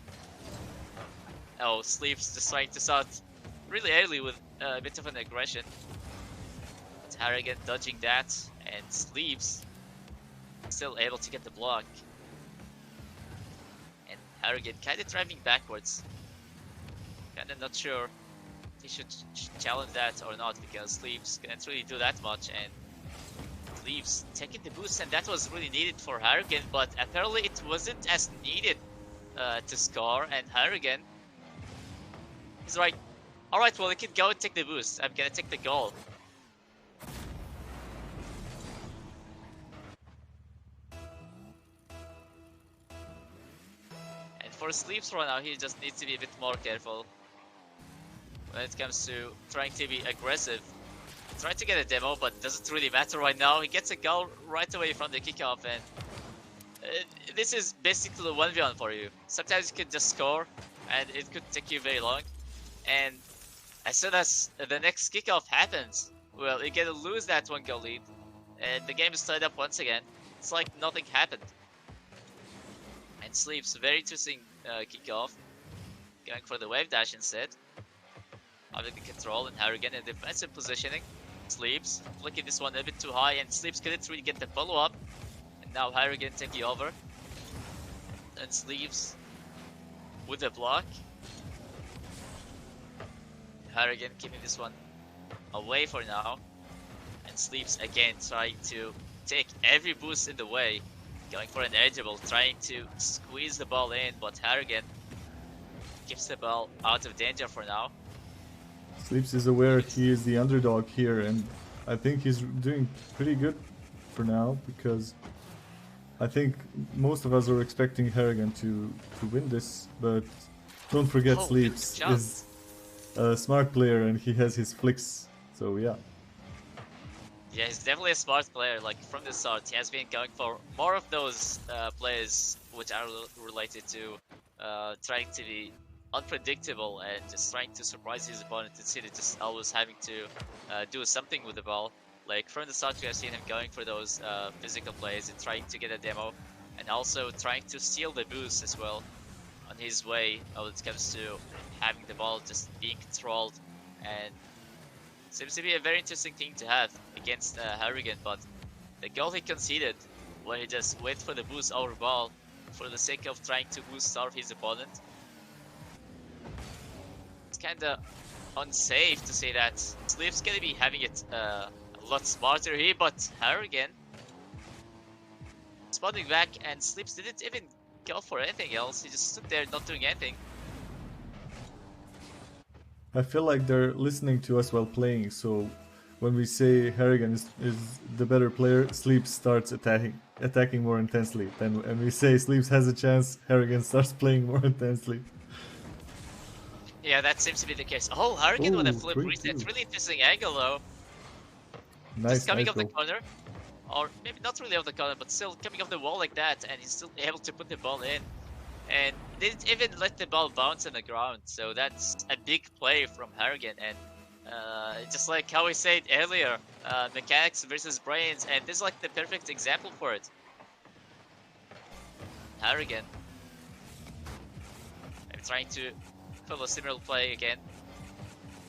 Oh, Sleeps just trying to start really early with a bit of an aggression. But Harrigan dodging that, and Sleeps still able to get the block. And Harrigan kind of driving backwards. Kinda not sure he should challenge that or not, because Sleeps can't really do that much, and Sleeps taking the boost, and that was really needed for Harrigan, but apparently it wasn't as needed to score, and Harrigan is right. Alright, well, he can go and take the boost. I'm gonna take the goal. And for Sleeps right now, he just needs to be a bit more careful when it comes to trying to be aggressive. Trying to get a demo, but doesn't really matter right now. He gets a goal right away from the kickoff, and this is basically a 1v1 for you. Sometimes you can just score, and it could take you very long. And as soon as the next kickoff happens, well, you're gonna lose that 1-goal lead, and the game is tied up once again. It's like nothing happened. And Sleeps, very interesting kickoff, going for the wave dash instead. Having the control, and Harrigan in defensive positioning. Sleeps, flicking this one a bit too high, and Sleeps couldn't really get the follow-up. And now Harrigan taking over. And Sleeps with the block. Harrigan keeping this one away for now. And Sleeps again trying to take every boost in the way. Going for an edgeable, trying to squeeze the ball in, but Harrigan keeps the ball out of danger for now. Sleeps is aware he is the underdog here, and I think he's doing pretty good for now, because I think most of us are expecting Harrigan to win this, but don't forget Sleeps is a smart player and he has his flicks, so yeah. Yeah, he's definitely a smart player. Like from the start, he has been going for more of those plays which are related to trying to be unpredictable and just trying to surprise his opponent instead of just always having to do something with the ball. Like from the start, we have seen him going for those physical plays and trying to get a demo, and also trying to steal the boost as well on his way when it comes to having the ball just being controlled, and seems to be a very interesting thing to have against Harrigan, but the goal he conceded when he just went for the boost over ball for the sake of trying to boost starve his opponent, it's kinda unsafe to say that. Sleep's gonna be having it a lot smarter here, but Harrigan spotting back and Sleeps didn't even go for anything else. He just stood there not doing anything. I feel like they're listening to us while playing, so when we say Harrigan is the better player, Sleeps starts attacking more intensely. Then when we say Sleeps has a chance, Harrigan starts playing more intensely. Yeah, that seems to be the case. Oh, Harrigan with a Oh, flip great reset. too. Really interesting angle though. Just Nice, coming nice off the goal. corner. Or maybe not really off the corner, but still coming off the wall like that, and he's still able to put the ball in. And didn't even let the ball bounce on the ground, so that's a big play from Harrigan. And just like how we said earlier, mechanics versus brains, and this is like the perfect example for it. Harrigan, I'm trying to pull a similar play again,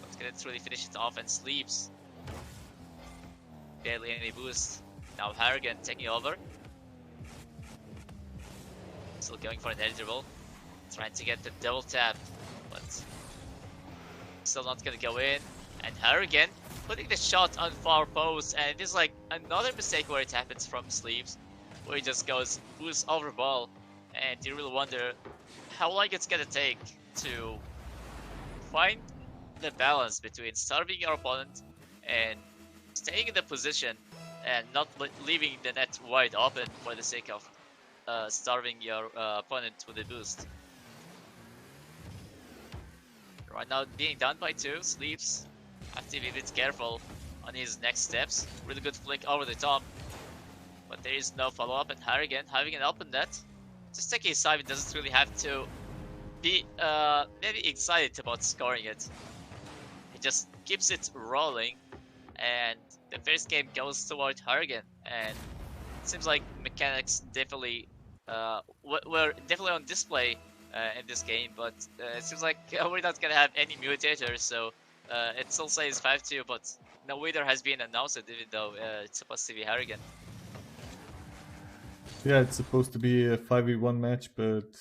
but couldn't really finish it off, and Sleeps barely any boost. Now Harrigan taking over, still going for an edible. Trying to get the double tap, but still not gonna go in. And Harrigan putting the shot on far post, and it is like another mistake where it happens from Sleeves, where he just goes boost over ball, and you really wonder how long it's gonna take to find the balance between starving your opponent and staying in the position and not leaving the net wide open for the sake of starving your opponent with a boost. Right now, being done by two, Sleeps have to be a bit careful on his next steps. Really good flick over the top, but there is no follow-up, and Harrigan having an open net. Just taking his time, he doesn't really have to be maybe excited about scoring it. He just keeps it rolling, and the first game goes toward Harrigan, and it seems like mechanics definitely were definitely on display in this game, but it seems like we're not gonna have any mutators, so it still says 5-2, but no winner has been announced, even though it's supposed to be Harrigan. Yeah, it's supposed to be a 5v1 match, but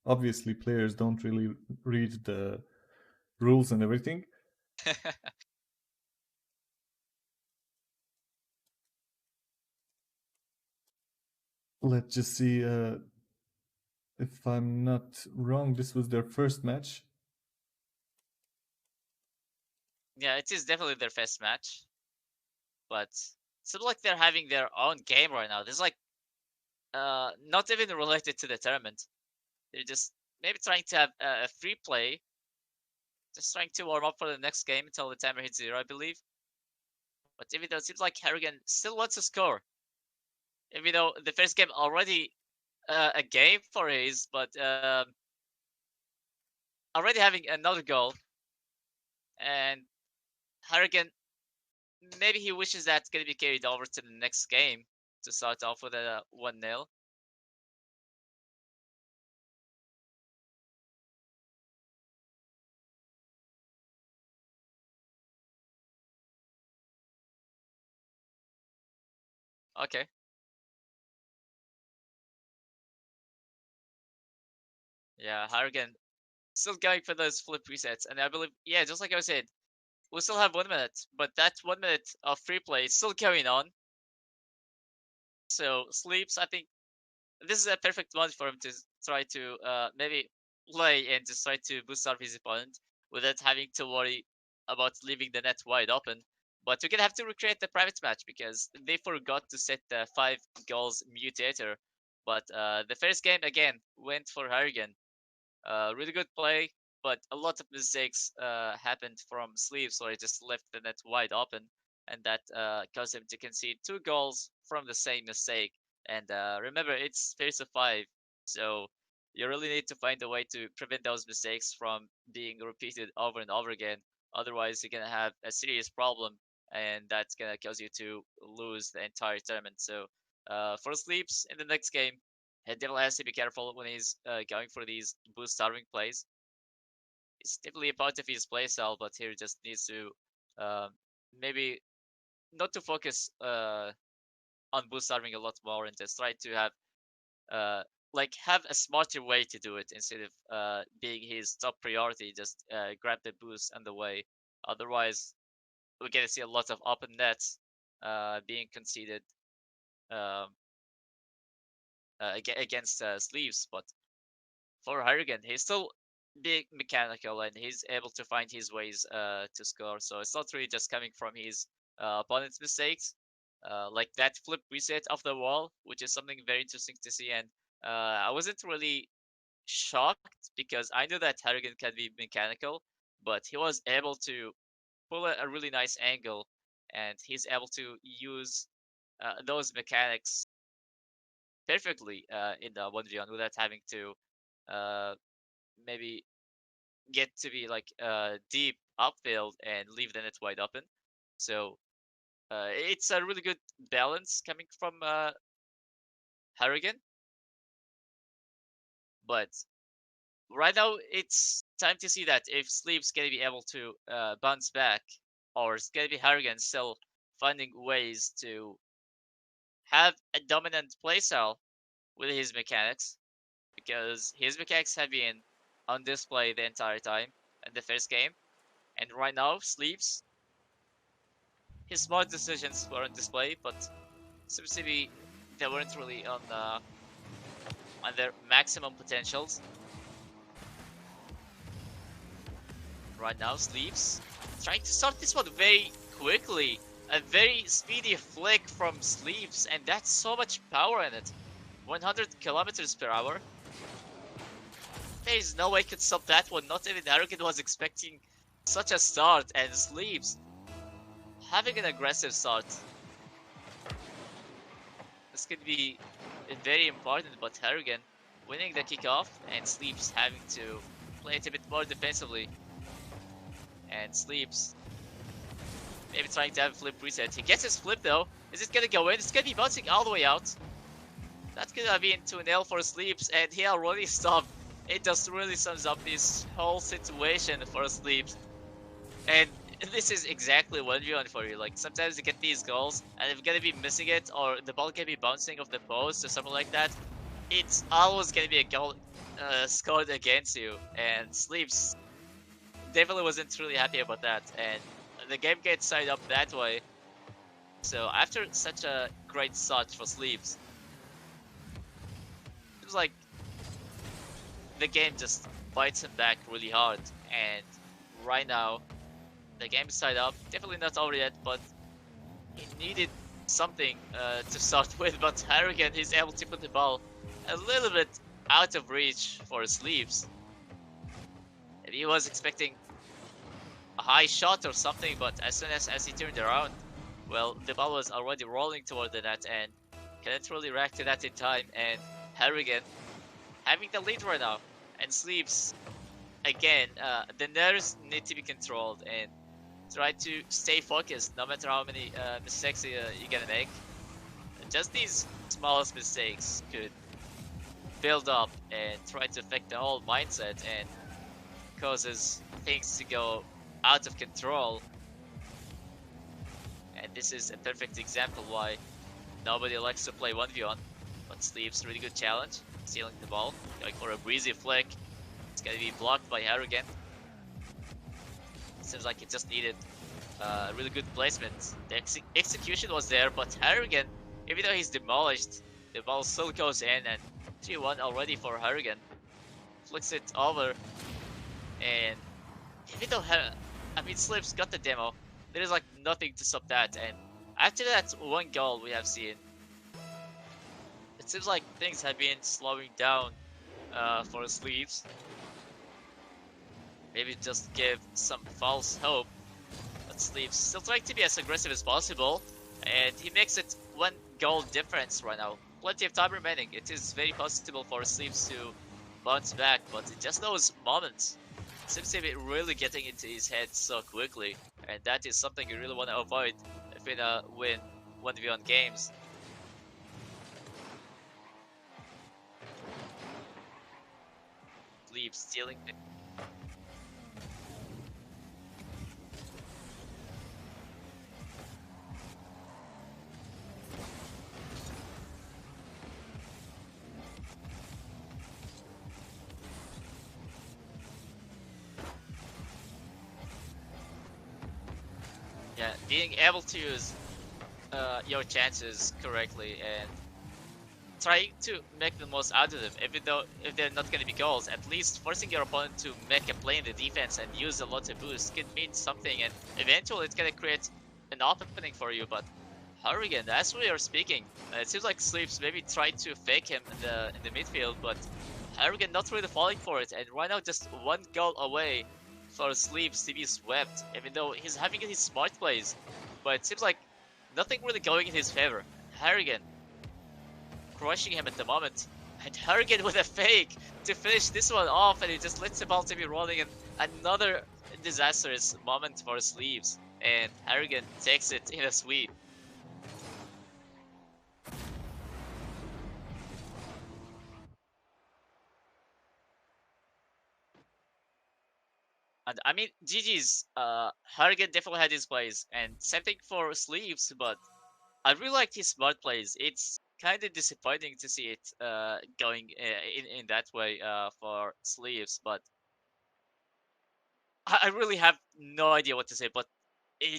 obviously players don't really read the rules and everything. Let's just see. If I'm not wrong, this was their first match. Yeah, it is definitely their first match, but it seems like they're having their own game right now. This is like not even related to the tournament. They're just maybe trying to have a free play, just trying to warm up for the next game until the timer hits zero, I believe. But even though it seems like Harrigan still wants to score, even though the first game already a game for his, but already having another goal, and Harrigan maybe he wishes that's gonna be carried over to the next game to start off with a 1-0. Okay, yeah, Harrigan still going for those flip resets, and I believe yeah, just like I said, we still have 1 minute, but that 1 minute of free play is still going on. So sleeps, I think this is a perfect moment for him to try to maybe play and just try to boost up his opponent without having to worry about leaving the net wide open. But we're gonna have to recreate the private match because they forgot to set the 5 goals mutator. But the first game again went for Harrigan. Really good play, but a lot of mistakes happened from Sleeves, so he just left the net wide open. and that caused him to concede 2 goals from the same mistake. And remember, it's 5, so you really need to find a way to prevent those mistakes from being repeated over and over again. Otherwise, you're gonna have a serious problem, and that's gonna cause you to lose the entire tournament. So for Sleeps in the next game, Devil has to be careful when he's going for these boost starving plays. It's definitely a part of his playstyle, but here just needs to maybe not to focus on boost starving a lot more and just try to have uh, like have a smarter way to do it instead of being his top priority. Just grab the boost on the way. Otherwise, we're gonna see a lot of open nets being conceded um, against Sleeves. But for Harrigan, he's still big mechanical and he's able to find his ways to score. So it's not really just coming from his opponent's mistakes. Like that flip reset off the wall, which is something very interesting to see. And I wasn't really shocked because I knew that Harrigan can be mechanical, but he was able to pull a really nice angle and he's able to use those mechanics perfectly in the 1v1 without having to uh, maybe get to be like deep upfield and leave the net wide open. So it's a really good balance coming from Harrigan. But right now, it's time to see that if Sleep's gonna be able to bounce back, or it's gonna be Harrigan still finding ways to have a dominant playstyle with his mechanics, because his mechanics have been on display the entire time in the first game, and right now, Sleeps, his smart decisions were on display, but seems to be they weren't really on their maximum potentials. Right now, Sleeps trying to start this one very quickly. A very speedy flick from Sleeps, and that's so much power in it. 100 kilometers per hour. There is no way could stop that one. Not even Arrogant was expecting such a start, and Sleeps having an aggressive start. This could be very important, but Harrigan winning the kickoff and Sleeps having to play it a bit more defensively. And Sleeps maybe trying to have a flip reset. He gets his flip though. Is it gonna go in? It's gonna be bouncing all the way out. That's gonna be into an L for Sleeps, and he already stopped. It just really sums up this whole situation for Sleeps. And this is exactly 1v1 for you. Like, sometimes you get these goals, and if you're gonna be missing it, or the ball can be bouncing off the post or something like that, it's always gonna be a goal scored against you. And Sleeps definitely wasn't really happy about that, and the game gets side up that way. So after such a great start for Sleeps, it was like the game just bites him back really hard. And right now, the game is tied up. Definitely not over yet, but he needed something to start with. But Harrigan is able to put the ball a little bit out of reach for Sleeps. Maybe he was expecting a high shot or something, but as soon as he turned around, well, the ball was already rolling toward the net and couldn't really react to that in time. And Harrigan having the lead right now, and Sleeps again. The nerves need to be controlled and try to stay focused no matter how many mistakes you're gonna make. Just these smallest mistakes could build up and try to affect the whole mindset and causes things to go out of control. And this is a perfect example why nobody likes to play 1v1. But Sleeps, really good challenge, stealing the ball, going for a breezy flick. It's gonna be blocked by Harrigan. Seems like it just needed really good placement. The execution was there, but Harrigan, even though he's demolished, the ball still goes in, and 3-1 already for Harrigan. Flicks it over, and even though Slips got the demo, there is like nothing to stop that. And after that one goal we have seen, it seems like things have been slowing down for Sleeves. Maybe just give some false hope. But Sleeves still trying to be as aggressive as possible, and he makes it 1 goal difference right now. Plenty of time remaining. It is very possible for Sleeves to bounce back, but in just those moments, seems to be really getting into his head so quickly, and that is something you really want to avoid if you wanna win 1v1 games. Sleeves stealing. Yeah, being able to use your chances correctly and trying to make the most out of them, even though if they're not going to be goals, at least forcing your opponent to make a play in the defense and use a lot of boost could mean something, and eventually it's going to create an opening for you. But Hurricane, as we are speaking, it seems like Sleeps maybe tried to fake him in the midfield, but Hurricane not really falling for it, and right now just 1 goal away for Sleeps to be swept, even though he's having his smart plays, but it seems like nothing really going in his favor. Harrigan crushing him at the moment. And Harrigan with a fake to finish this one off, and he just lets the ball to be rolling, and another disastrous moment for Sleeves. And Harrigan takes it in a sweep. And I mean, GG's, Harrigan definitely had his plays, and same thing for Sleeves, but I really liked his smart plays. It's kind of disappointing to see it going in that way for Sleeves, but I really have no idea what to say. But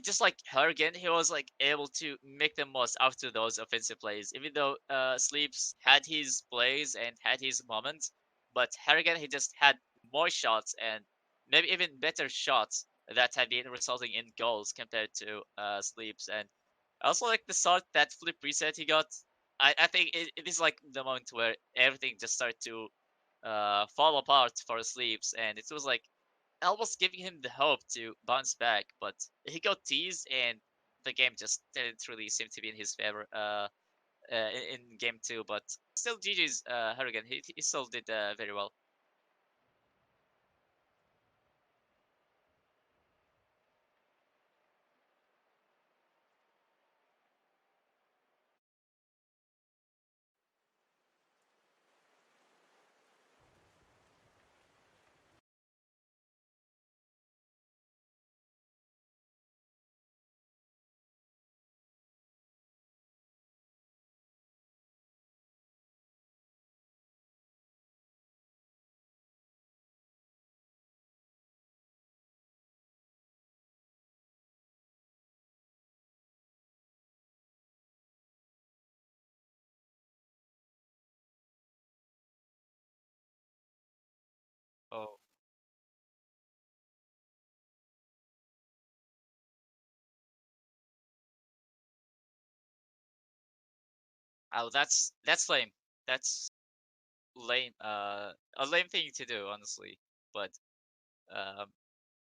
just like Harrigan, he was like able to make the most after those offensive plays. Even though Sleeps had his plays and had his moments, but Harrigan he just had more shots and maybe even better shots that have been resulting in goals compared to Sleeps. And I also like the start that flip reset he got. I think it is like the moment where everything just started to fall apart for Sleeps, and it was like almost giving him the hope to bounce back, but he got teased, and the game just didn't really seem to be in his favor in game two. But still, GG's Harrigan. He still did very well. Oh, oh, that's lame. That's lame. A lame thing to do, honestly. But um,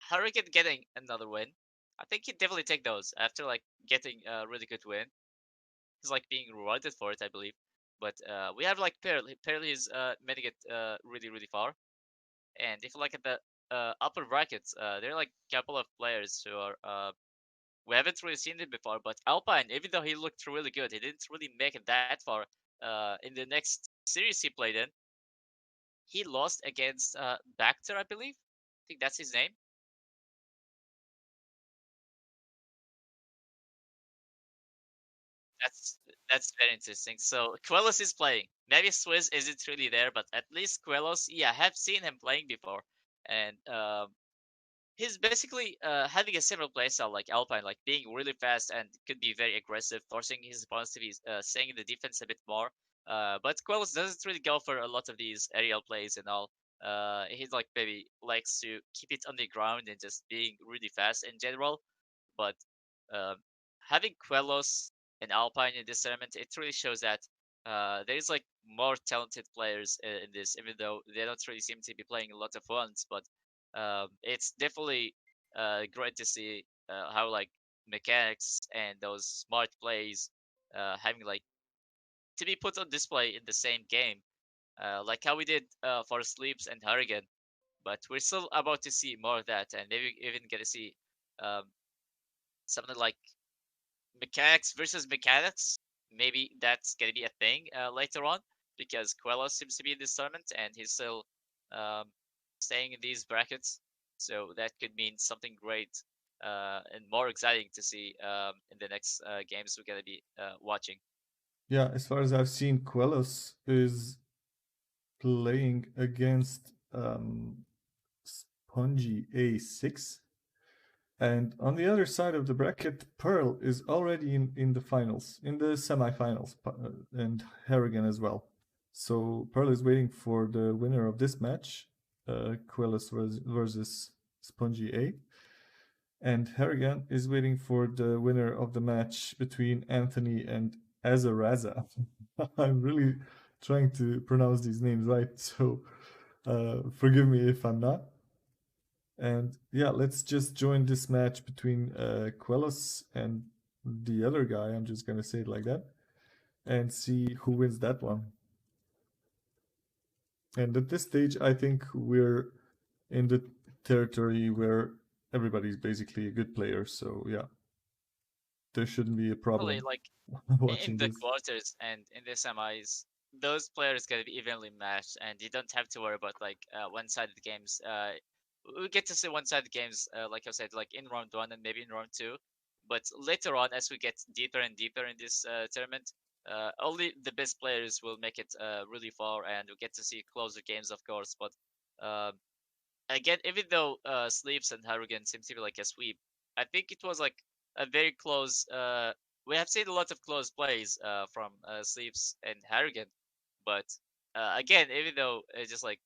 Hurricane getting another win. I think he'd definitely take those after like getting a really good win. He's like being rewarded for it, I believe. But we have like Pearl. Pearl is making it really far. And if you look at the upper brackets, there are like a couple of players who are we haven't really seen it before. But Alpine, even though he looked really good, he didn't really make it that far. In the next series he played in, he lost against Bacter, I believe. I think that's his name. That's that's very interesting. So Quellos is playing. Maybe Swizz isn't really there, but at least Quellos, yeah, I have seen him playing before, and he's basically having a similar playstyle like Alpine, like being really fast and could be very aggressive, forcing his opponents to be staying in the defense a bit more. But Quellos doesn't really go for a lot of these aerial plays and all. He like maybe likes to keep it on the ground and just being really fast in general. But um, having Quellos and Alpine in this tournament, it really shows that there is like more talented players in this, even though they don't really seem to be playing a lot of ones. But it's definitely great to see how like mechanics and those smart plays having like to be put on display in the same game, like how we did for Sleeps and Harrigan. But we're still about to see more of that, and maybe even get to see um, something like mechanics versus mechanics. Maybe that's gonna be a thing later on because Quello seems to be in this tournament and he's still um, staying in these brackets. So that could mean something great and more exciting to see in the next games we're gonna be watching. Yeah, as far as I've seen, Quellos is playing against Spongy A6. And on the other side of the bracket, Pearl is already in the finals, in the semifinals, and Harrigan as well. So Pearl is waiting for the winner of this match, Quellos versus Spongy A. And Harrigan is waiting for the winner of the match between Anthony and Azaraza. I'm really trying to pronounce these names right, so forgive me if I'm not. And yeah, let's just join this match between Quellos and the other guy. I'm just gonna say it like that, and see who wins that one. And at this stage, I think we're in the territory where everybody's basically a good player. So yeah, there shouldn't be a Probably problem like in watching the this. quarters and in the semis, those players gonna be evenly matched, and you don't have to worry about like one-sided games. We get to see one-sided games, like I said, like in round one and maybe in round two. But later on, as we get deeper and deeper in this tournament, only the best players will make it really far, and we get to see closer games, of course. But uh, again, even though Sleeps and Harrigan seem to be like a sweep, I think it was like a very close. We have seen a lot of close plays from Sleeps and Harrigan, but again, even though it's just like,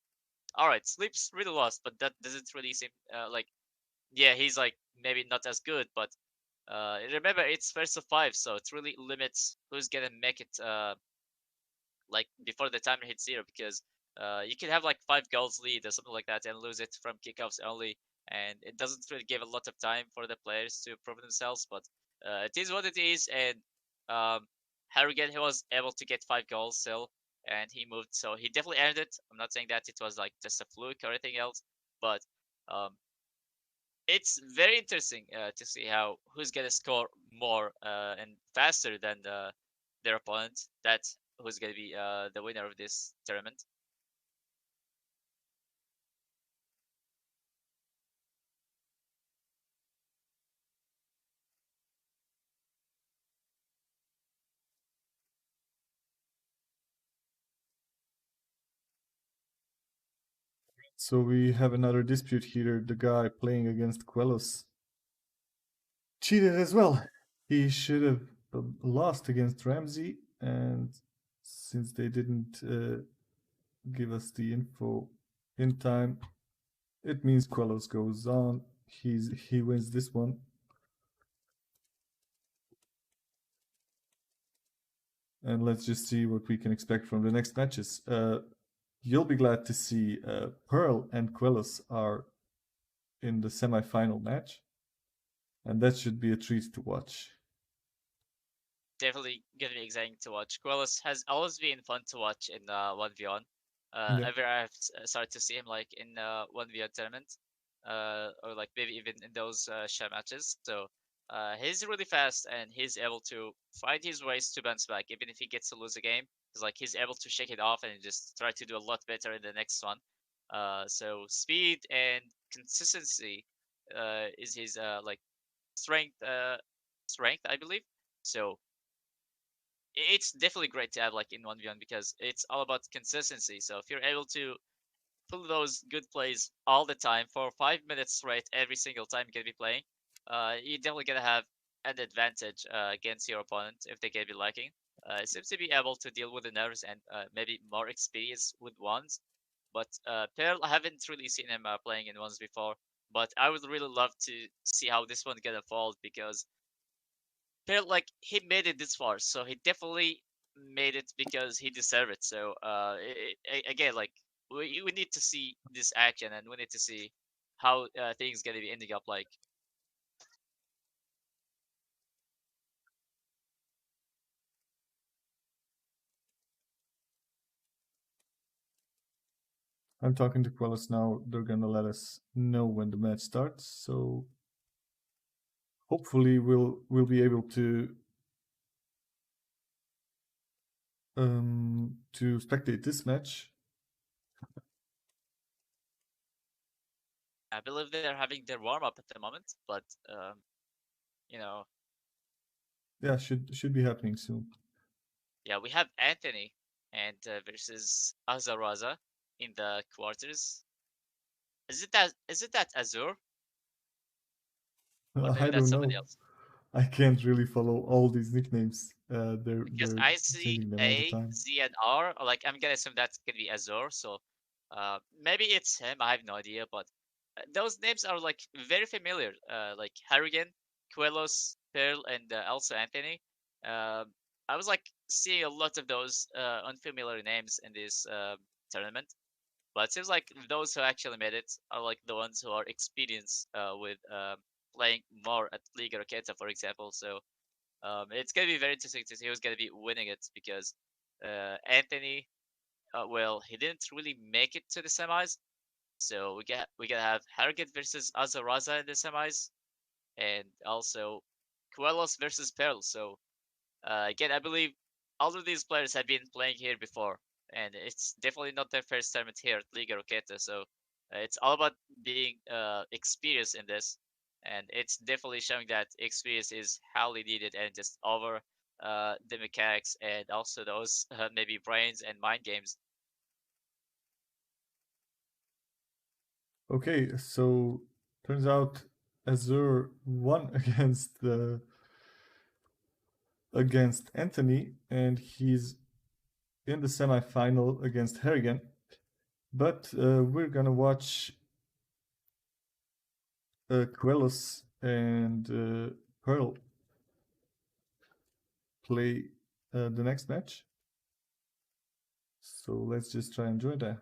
all right, Sleeps really lost, but that doesn't really seem like, yeah, he's like maybe not as good, but remember it's first of five, so it really limits who's gonna make it like before the timer hits zero because you can have like 5 goals lead or something like that and lose it from kickoffs only, and it doesn't really give a lot of time for the players to prove themselves. But it is what it is, and Harrigan he was able to get 5 goals still, and he moved, so he definitely earned it. I'm not saying that it was like just a fluke or anything else, but um, it's very interesting to see how who's gonna score more and faster than their opponent. That's who's gonna be the winner of this tournament. So we have another dispute here. The guy playing against Quellos cheated as well. He should have lost against Ramsey, and since they didn't give us the info in time, it means Quellos goes on. He wins this one, and let's just see what we can expect from the next matches. You'll be glad to see Pearl and Quellos are in the semi-final match, and that should be a treat to watch. Definitely gonna be exciting to watch. Corliss has always been fun to watch in 1v1. Yeah. Ever I've started to see him like in 1v1 tournament, or like maybe even in those share matches. So he's really fast and he's able to find his ways to bounce back, even if he gets to lose a game. He's like he's able to shake it off and just try to do a lot better in the next one. So speed and consistency is his like strength, strength I believe. So it's definitely great to have like in 1v1 because it's all about consistency. So if you're able to pull those good plays all the time for 5 minutes straight every single time you're gonna be playing, you're definitely gonna have an advantage against your opponent if they can be lacking. It seems to be able to deal with the nerves and maybe more experience with ones. But Pearl, I haven't really seen him playing in ones before. But I would really love to see how this one gonna fall because felt like he made it this far, so he definitely made it because he deserved it. So again, like we need to see this action, and we need to see how things gonna be ending up like. I'm talking to Quellis now. They're gonna let us know when the match starts. So hopefully we'll be able to spectate this match. I believe they're having their warm up at the moment, but you know, Yeah, should be happening soon. yeah, we have Anthony and versus Azaraza in the quarters. Is it that Azur or maybe I that's don't somebody know. else? I can't really follow all these nicknames. Because They're I see changing them all the A, time. Z, and R. Like I'm gonna assume that's gonna be Azur. So maybe it's him. I have no idea, but those names are like very familiar. Like Harrigan, Quellos, Pearl, and also Anthony. Um I was like seeing a lot of those unfamiliar names in this tournament. But it seems like those who actually made it are like the ones who are experienced with playing more at Liga Raketa, for example. So it's gonna be very interesting to see who's gonna be winning it because Anthony, well, he didn't really make it to the semis, so we gotta have Harrogate versus Azaraza in the semis, and also Quellos versus Pearl. So again, I believe all of these players have been playing here before, and it's definitely not their first tournament here at Liga Roqueta. So it's all about being experienced in this, and it's definitely showing that experience is highly needed and just over the mechanics and also those maybe brains and mind games. Okay, so turns out Azure won against Anthony, and he's in the semifinal against Harrigan. But we're gonna watch Quellos and Pearl play the next match. So let's just try and join that.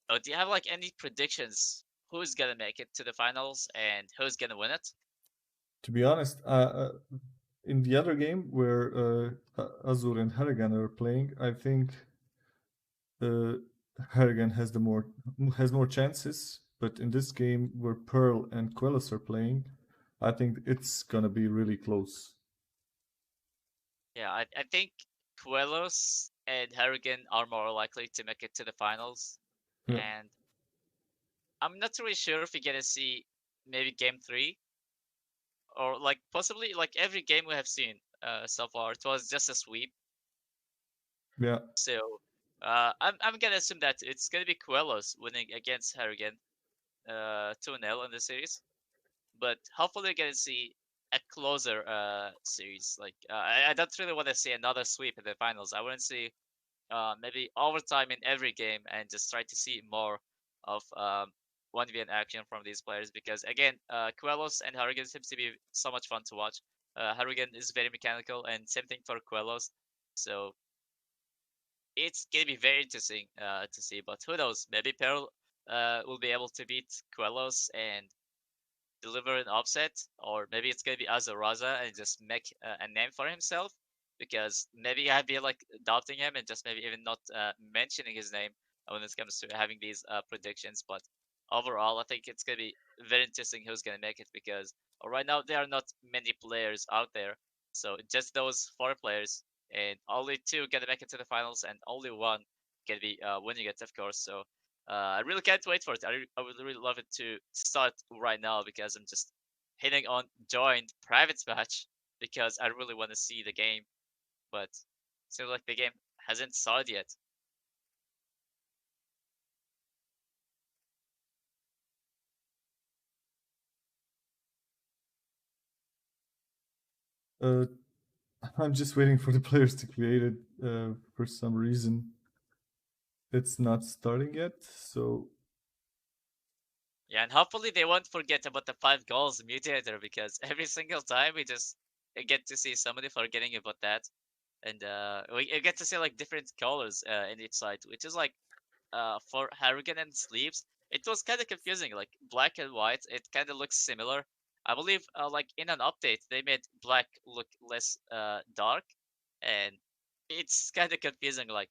Do you have like any predictions? Who's gonna make it to the finals and who's gonna win it? To be honest, in the other game where Azur and Harrigan are playing, I think uh, Harrigan has more chances. But in this game where Pearl and Quellos are playing, I think it's gonna be really close. Yeah, I think Quelos and Harrigan are more likely to make it to the finals, Yeah, and I'm not really sure if we're gonna see maybe game three or like possibly like every game we have seen so far. It was just a sweep, yeah. so I'm gonna assume that it's gonna be Quelos winning against Harrigan 2-0 in the series, but hopefully we're gonna see a closer series. Like I don't really want to see another sweep in the finals. I want to see maybe overtime in every game and just try to see more of 1v1 action from these players because again, Quellos and Harrigan seems to be so much fun to watch. Harrigan is very mechanical and same thing for Quellos. So it's gonna be very interesting to see, but who knows? Maybe Peril will be able to beat Quellos and deliver an upset, or maybe it's gonna be Azaraza and just make a name for himself. Because maybe I'd be like adopting him and just maybe even not mentioning his name when it comes to having these predictions. But overall, I think it's gonna be very interesting who's gonna make it because right now there are not many players out there. So just those four players, and only two gonna make it to the finals, and only one can be winning it, of course. So I really can't wait for it. I would really love it to start right now because I'm just hitting on joined private match because I really want to see the game, but seems like the game hasn't started yet. Uh, I'm just waiting for the players to create it. For some reason, it's not starting yet. So Yeah, and hopefully they won't forget about the 5 goals mutator because every single time we just get to see somebody forgetting about that, and we get to see like different colors in each side, which is like for Harrigan and Sleeves, it was kind of confusing. Like black and white, it kind of looks similar. I believe like in an update they made black look less dark, and it's kind of confusing. Like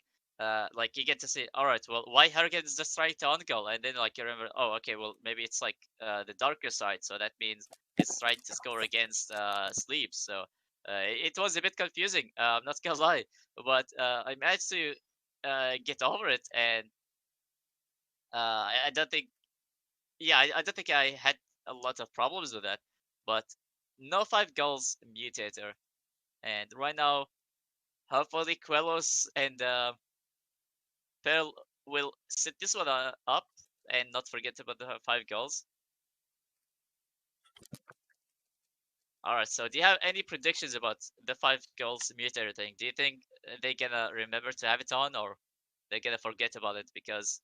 you get to see, all right, well, why Hurricane is just trying to on-goal, and then like you remember, oh, okay, well, maybe it's like the darker side, so that means it's trying to score against sleep. So it was a bit confusing. I'm not gonna lie, but I managed to get over it, and I don't think, yeah, I don't think I had a lot of problems with that. But no 5 goals mutator, and right now, hopefully, Quellos and Pearl will set this one up and not forget about the 5 goals. Alright, so do you have any predictions about the 5 goals mutator thing? Do you think they're gonna remember to have it on, or they're gonna forget about it? Because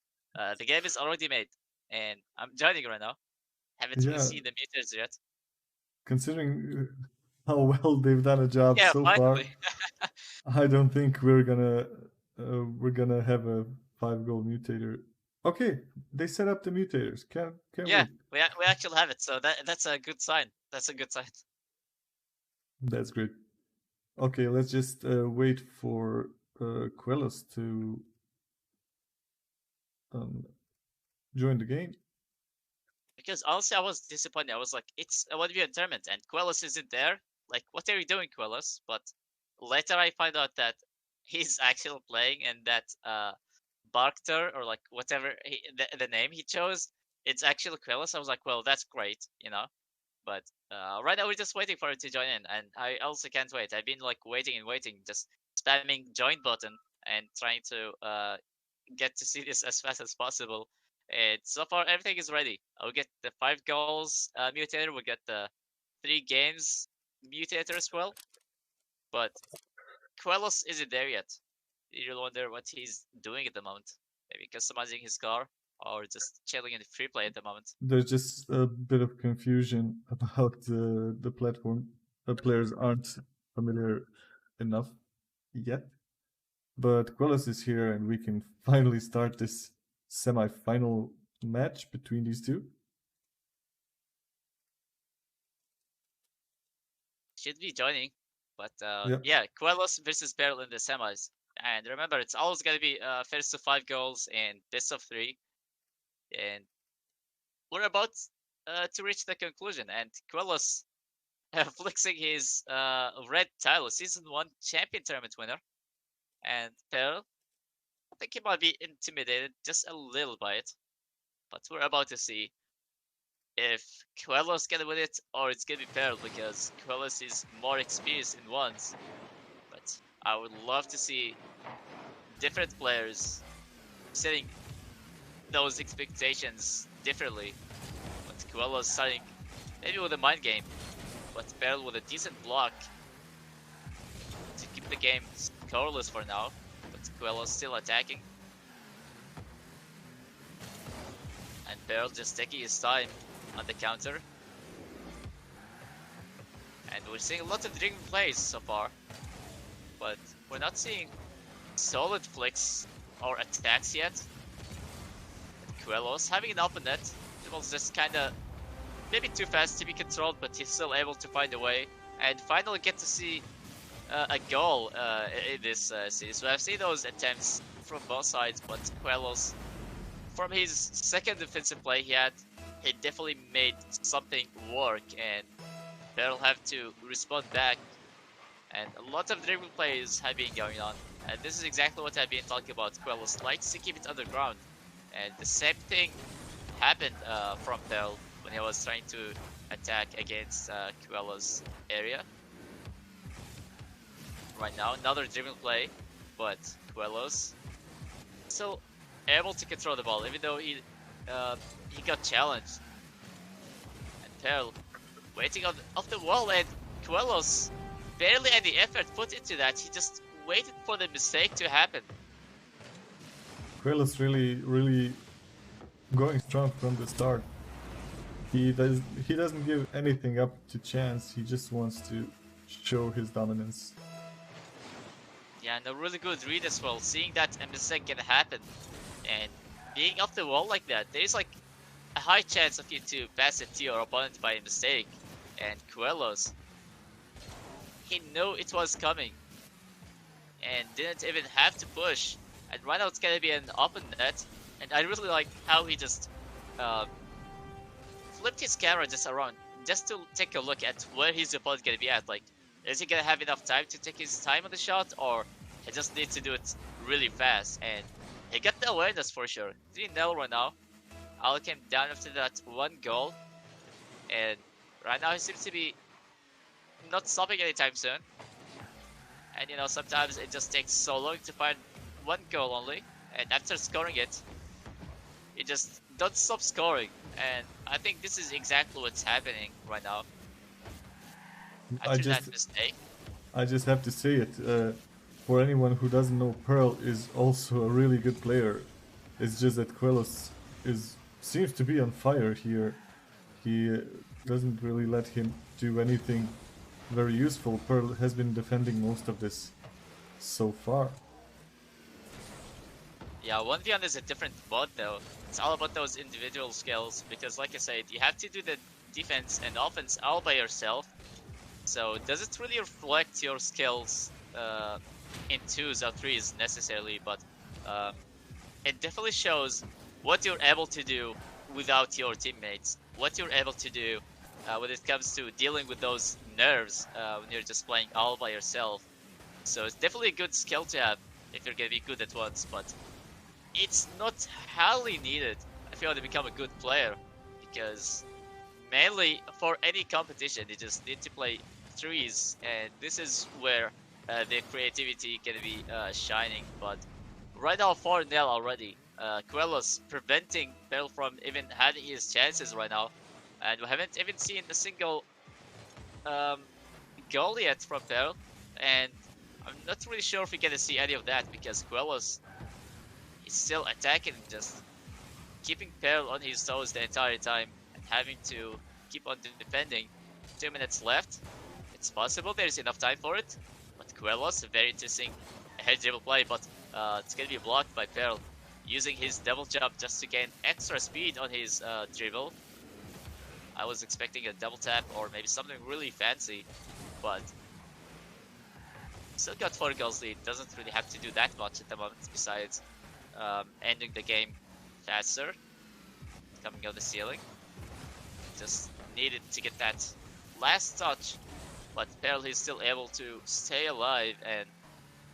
the game is already made, and I'm joining right now. Haven't really Yeah, seen the mutators yet. considering how well they've done a job Yeah, so far, finally. I don't think we're gonna have a 5 goal mutator. Okay, they set up the mutators. Can't Yeah, wait. we actually have it, so that's a good sign. That's a good sign. That's great. Okay, let's just wait for Quellos to um, join the game. Because honestly, I was disappointed. I was like, it's a 1v1 tournament, and Quellos isn't there. Like, what are you doing, Quellos? But later I find out that he's actually playing, and that Barkter, or like whatever the name he chose, it's actually Quellos. I was like, well, that's great, you know. But right now we're just waiting for him to join in, and I also can't wait. I've been like waiting and waiting, just spamming join button and trying to get to see this as fast as possible. And so far, everything is ready. I'll get the 5 goals mutator. We'll get the 3 games mutator as well. But Quellos isn't there yet. You wonder what he's doing at the moment. Maybe customizing his car, or just chilling in the free play at the moment. There's just a bit of confusion about the platform. The players aren't familiar enough yet. But Quellos is here, and we can finally start this semi-final match between these two. Should be joining. But Yeah, yeah, Quellos versus Peril in the semis. And remember, it's always going to be first to 5 goals and best of 3. And we're about to reach the conclusion. And Quellos flexing his red title, Season 1 Champion Tournament winner. And Peril, I think he might be intimidated just a little by it. But we're about to see if Quellos gonna win it or it's gonna be Peril, because Quellos is more experienced in ones. But I would love to see different players setting those expectations differently. But Quellos starting maybe with a mind game, but Peril with a decent block to keep the game scoreless for now. But Quellos still attacking. And Peril just taking his time on the counter. And we're seeing a lot of driven plays so far, but we're not seeing solid flicks or attacks yet. Quellos having an open net, it was just kinda maybe too fast to be controlled, but he's still able to find a way. And finally get to see a goal in this series. So I've seen those attempts from both sides, but Quellos, from his second defensive play he definitely made something work, and they'll have to respond back. And a lot of dribbling plays have been going on, and this is exactly what I've been talking about. Quellos likes to keep it underground, and the same thing happened from Pearl when he was trying to attack against Quellos' area. Right now, another dribbling play, but Quellos still able to control the ball, even though he got challenged. And Pearl waiting off the wall, and Quellos barely any effort put into that. He just waited for the mistake to happen. Quellos really going strong from the start. He doesn't give anything up to chance. He just wants to show his dominance. Yeah, and a really good read as well, seeing that a mistake can happen. And being off the wall like that, there's like a high chance of you to pass it to your opponent by mistake. And Coelho's, he knew it was coming and didn't even have to push. And right now it's gonna be an open net. And I really like how he just uh, flipped his camera just around, just to take a look at where his opponent gonna be at. Like, is he gonna have enough time to take his time on the shot, or he just needs to do it really fast? And he got the awareness for sure. 3-0 right now. Al came down after that one goal, and right now he seems to be not stopping anytime soon. And you know, sometimes it just takes so long to find one goal only, and after scoring it, you just don't stop scoring. And I think this is exactly what's happening right now. After that mistake. I just have to say it. For anyone who doesn't know, Pearl is also a really good player. It's just that Quelos seems to be on fire here. He doesn't really let him do anything very useful. Pearl has been defending most of this so far. Yeah, 1v1 is a different mode though. It's all about those individual skills, because like I said, you have to do the defense and offense all by yourself. So does it really reflect your skills in 2s or 3s necessarily, but it definitely shows what you're able to do without your teammates, what you're able to do when it comes to dealing with those nerves when you're just playing all by yourself. So it's definitely a good skill to have if you're gonna be good at once, but it's not highly needed if you want to become a good player, because mainly for any competition you just need to play 3s, and this is where the creativity can be shining. But right now 4-0 already. Quelos preventing Pearl from even having his chances right now, and we haven't even seen a single goal yet from Pearl, and I'm not really sure if we're gonna see any of that, because Quelos is still attacking, just keeping Pearl on his toes the entire time and having to keep on defending. 2 minutes left. It's possible there's enough time for it, but Quelos, a very interesting head dribble play, but it's gonna be blocked by Pearl, using his double jump just to gain extra speed on his dribble. I was expecting a double tap or maybe something really fancy, but still got 4 goals lead. Doesn't really have to do that much at the moment, besides ending the game faster, coming out the ceiling. Just needed to get that last touch, but Pearl is still able to stay alive and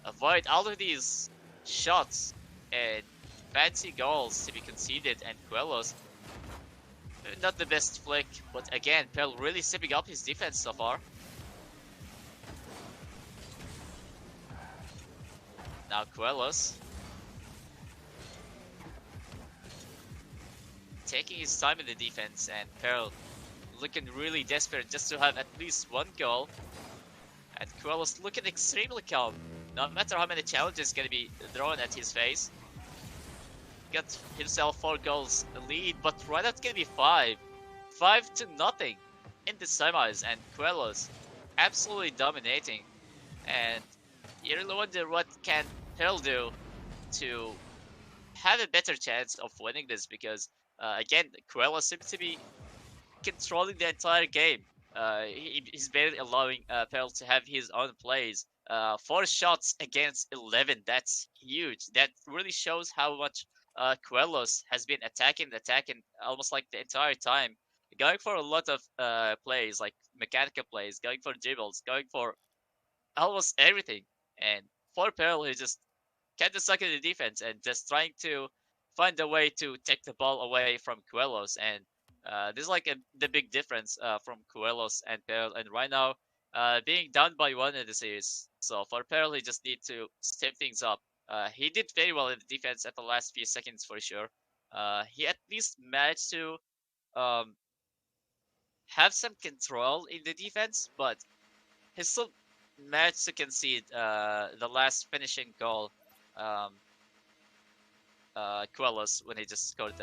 avoid all of these shots and fancy goals to be conceded. And Quelos, not the best flick, but again, Pearl really stepping up his defense so far. Now Quelos taking his time in the defense, and Pearl looking really desperate just to have at least one goal. And Quelos looking extremely calm, no matter how many challenges gonna be thrown at his face. Got himself 4 goals lead, but right now it's gonna be 5 to nothing in the semis, and Quelos absolutely dominating. And you really wonder what can Pearl do to have a better chance of winning this, because again, Quelos seems to be controlling the entire game. He's barely allowing Pearl to have his own plays. 4 shots against 11, that's huge. That really shows how much Quelos has been attacking almost like the entire time. Going for a lot of plays, like mechanical plays, going for dribbles, going for almost everything. And for Pearl, he just kind of stuck in the defense and just trying to find a way to take the ball away from Quelos. And this is like the big difference from Quelos and Pearl. And right now, being down by 1 in the series. So for Pearl, he just need to step things up. He did very well in the defense at the last few seconds for sure. He at least managed to um, have some control in the defense, but he still managed to concede the last finishing goal. Um, Quelos, when he just scored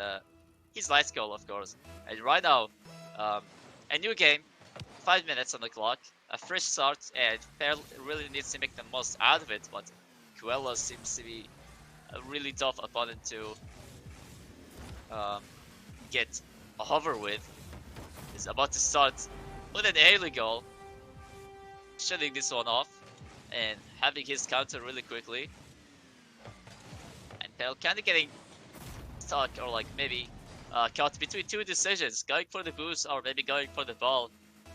his last goal, of course. And right now, a new game, 5 minutes on the clock, a fresh start, and Pearl really needs to make the most out of it. But Quelos seems to be a really tough opponent to get over with. He's about to start with an early goal, shutting this one off and having his counter really quickly. And Peril kind of getting stuck or like maybe caught between two decisions, going for the boost or maybe going for the ball,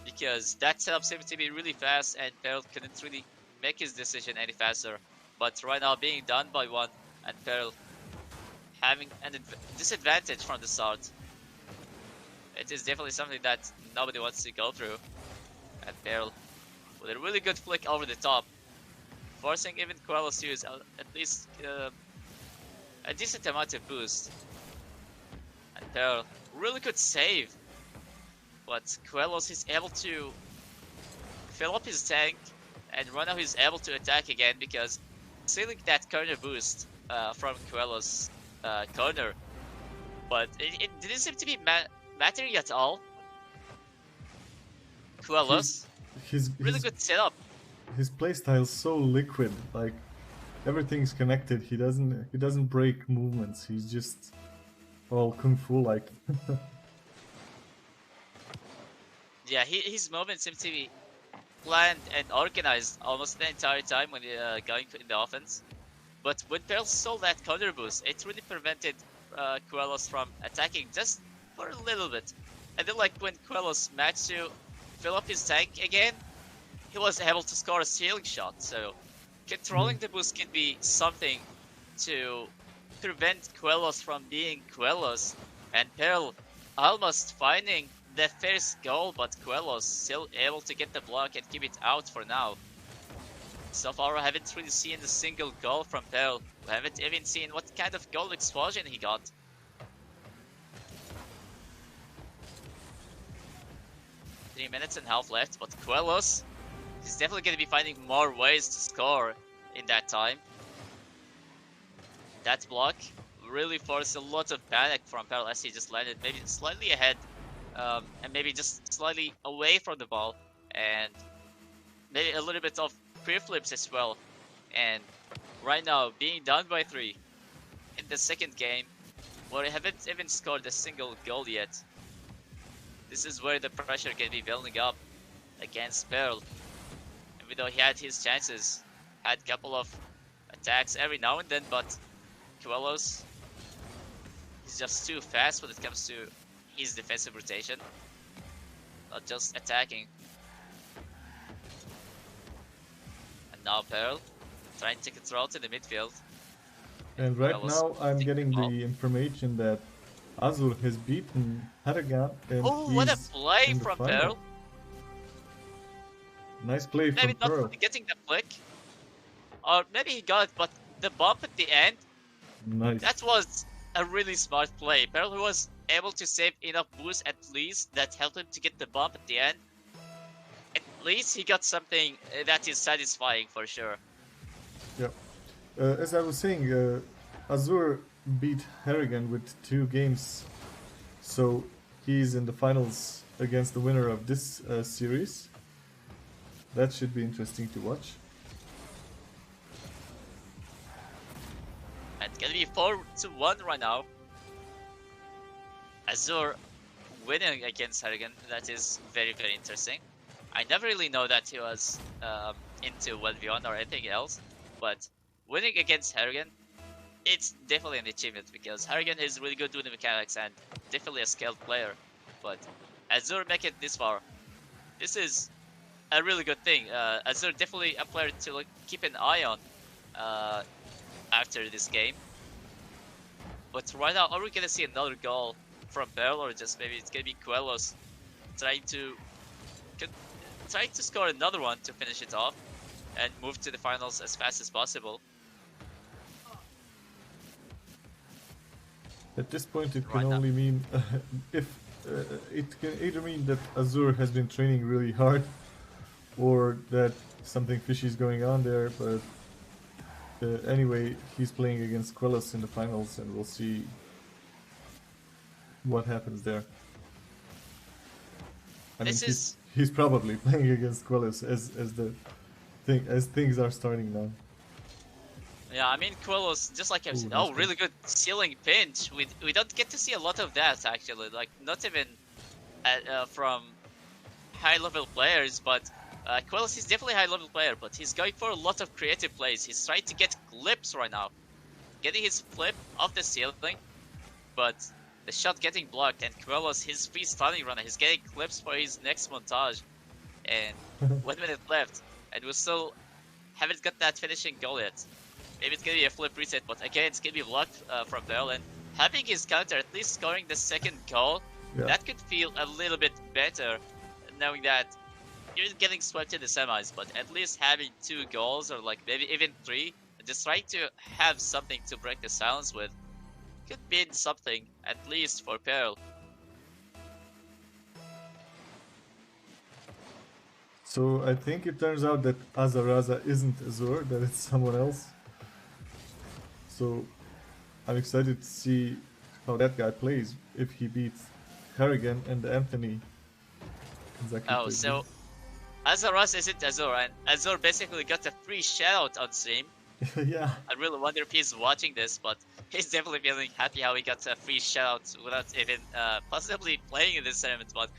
because that setup seemed to be really fast and Peril couldn't really make his decision any faster. But right now being done by one and Peril having a disadvantage from the start, it is definitely something that nobody wants to go through. And Peril with a really good flick over the top, forcing even Quellos to use at least a decent amount of boost. And Peril really good save, but Quellos is able to fill up his tank, and right now he's able to attack again because stealing that corner boost from Quellos' corner, but it didn't seem to be mattering at all. Quellos, really good setup. His playstyle is so liquid, like everything's connected. He doesn't break movements. He's just all kung fu like. Yeah, his movements seem to be planned and organized almost the entire time when going in the offense. But when Peril saw that counter boost, it really prevented Quellos from attacking just for a little bit. And then like when Quellos managed to fill up his tank again, he was able to score a stealing shot. So controlling the boost can be something to prevent Quellos from being Quellos. And Peril almost finding the first goal, but Quellos still able to get the block and keep it out for now. So far, I haven't really seen a single goal from Peril. We haven't even seen what kind of goal explosion he got. 3 minutes and a half left, but Quellos is definitely going to be finding more ways to score in that time. That block really forced a lot of panic from Peril as he just landed maybe slightly ahead and maybe just slightly away from the ball, and maybe a little bit of pre-flips as well. And right now being down by 3 in the second game, where we haven't even scored a single goal yet. This is where the pressure can be building up against Peril. Even though he had his chances, had a couple of attacks every now and then, but Quellos is just too fast when it comes to his defensive rotation, not just attacking. And now Peril trying to control to the midfield. And right now I'm getting the information that Azur has beaten Harrigan and oh, what a play from Peril! Nice play maybe from Peril. Maybe not getting the flick, or maybe he got it, but the bump at the end, nice. That was a really smart play. Peril was able to save enough boost at least that helped him to get the bump at the end. At least he got something that is satisfying for sure. Yeah. As I was saying, Azur beat Harrigan with 2 games, so he's in the finals against the winner of this series. That should be interesting to watch. It's gonna be 4-1 right now. Azur winning against Harrigan, that is very, very interesting. I never really know that he was into 1v1 or anything else, but winning against Harrigan, it's definitely an achievement because Harrigan is really good with the mechanics and definitely a skilled player. But Azur make it this far, this is a really good thing. Azur definitely a player to keep an eye on after this game. But right now, are we gonna see another goal from Peril, or just maybe it's gonna be Quellos trying to score another one to finish it off and move to the finals as fast as possible? At this point, it can only mean if it can either mean that Azur has been training really hard, or that something fishy is going on there. But anyway, he's playing against Quellos in the finals, and we'll see what happens there. I mean, he's probably playing against Quellos as things are starting now. Yeah, I mean Quellos, just like I said, oh, really good ceiling pinch. We don't get to see a lot of that actually. Like not even from high-level players, but Quellos is definitely a high-level player, but he's going for a lot of creative plays. He's trying to get clips right now, getting his flip off the ceiling, but the shot getting blocked, and Quellos, his free stunning runner, he's getting clips for his next montage, and 1 minute left, and we still haven't got that finishing goal yet. Maybe it's gonna be a flip reset, but again, it's gonna be blocked from Bell, and having his counter, at least scoring the second goal, Yeah. that could feel a little bit better, knowing that you're getting swept in the semis, but at least having 2 goals, or like maybe even 3, just trying to have something to break the silence with, could mean something, at least for Pearl. So I think it turns out that Azaraza isn't Azur, that it's someone else. So I'm excited to see how that guy plays if he beats Harrigan and Anthony. Exactly Oh, plays so Azaras isn't Azor, and Azor basically got a free shout on stream. this. Yeah. I really wonder if he's watching this, but he's definitely feeling happy how he got a free shout without even possibly playing in this tournament. But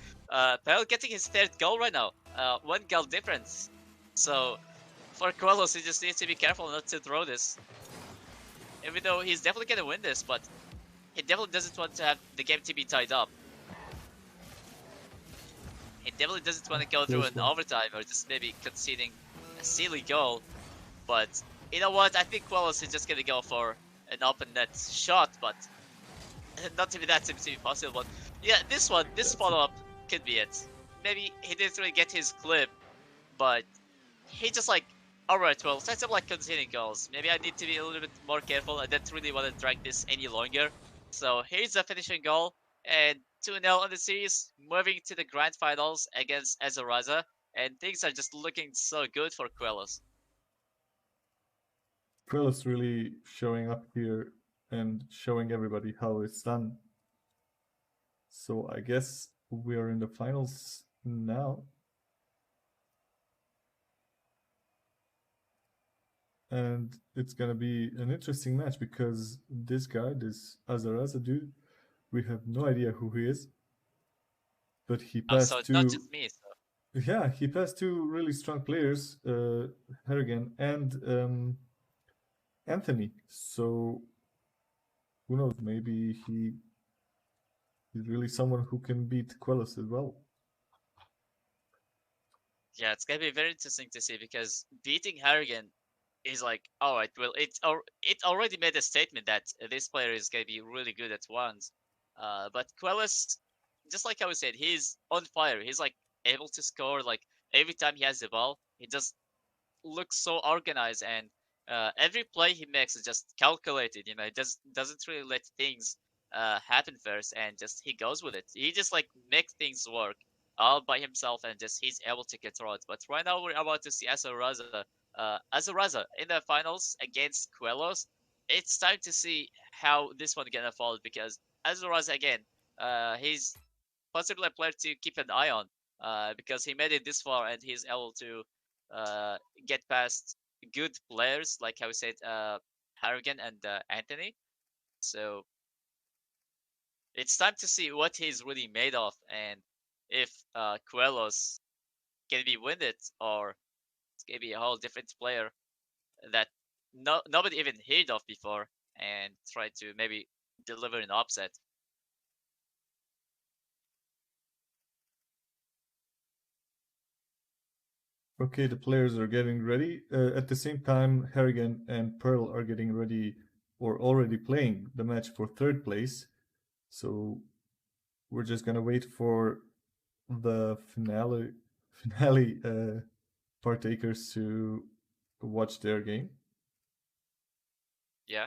Pearl getting his third goal right now, 1 goal difference. So for Quellos, he just needs to be careful not to throw this. Even though he's definitely gonna win this, but he definitely doesn't want to have the game to be tied up. He definitely doesn't want to go through an overtime or just maybe conceding a silly goal. But you know what? I think Quellos is just gonna go for an open net shot, but not even that seems to be possible. But yeah, this follow-up could be it. Maybe he didn't really get his clip, but he just like, alright, well, since I'm like conceding goals, maybe I need to be a little bit more careful. I don't really want to drag this any longer. So here's the finishing goal, and 2-0 on the series, moving to the grand finals against Azaraza, and things are just looking so good for Quellos. Krill is really showing up here and showing everybody how it's done. So I guess we are in the finals now. And it's gonna be an interesting match because this guy, this Azaraza dude, we have no idea who he is. But he Oh, so passed it's not two, just me. So yeah, he passed two really strong players, Harrigan and Anthony. So who knows? Maybe he is really someone who can beat Quellos as well. yeah, it's gonna be very interesting to see because beating Harrigan is like, all right, well, it already made a statement that this player is gonna be really good at ones. But Quellis, just like I was said, he's on fire. He's like able to score like every time he has the ball. He just looks so organized, and every play he makes is just calculated. You know, he just doesn't really let things happen first, and just he goes with it. He just like makes things work all by himself, and just he's able to control it. But right now we're about to see Azaraza in the finals against Quellos. It's time to see how this one gonna fall because Azaraza again, he's possibly a player to keep an eye on because he made it this far and he's able to uh, get past good players like how we said Harrigan and Anthony. So it's time to see what he's really made of and if Coelho's can be win it or it's gonna be a whole different player that nobody even heard of before and try to maybe deliver an upset. Okay, the players are getting ready. At the same time, Harrigan and Pearl are getting ready or already playing the match for third place. So we're just gonna wait for the finale partakers to watch their game. Yeah.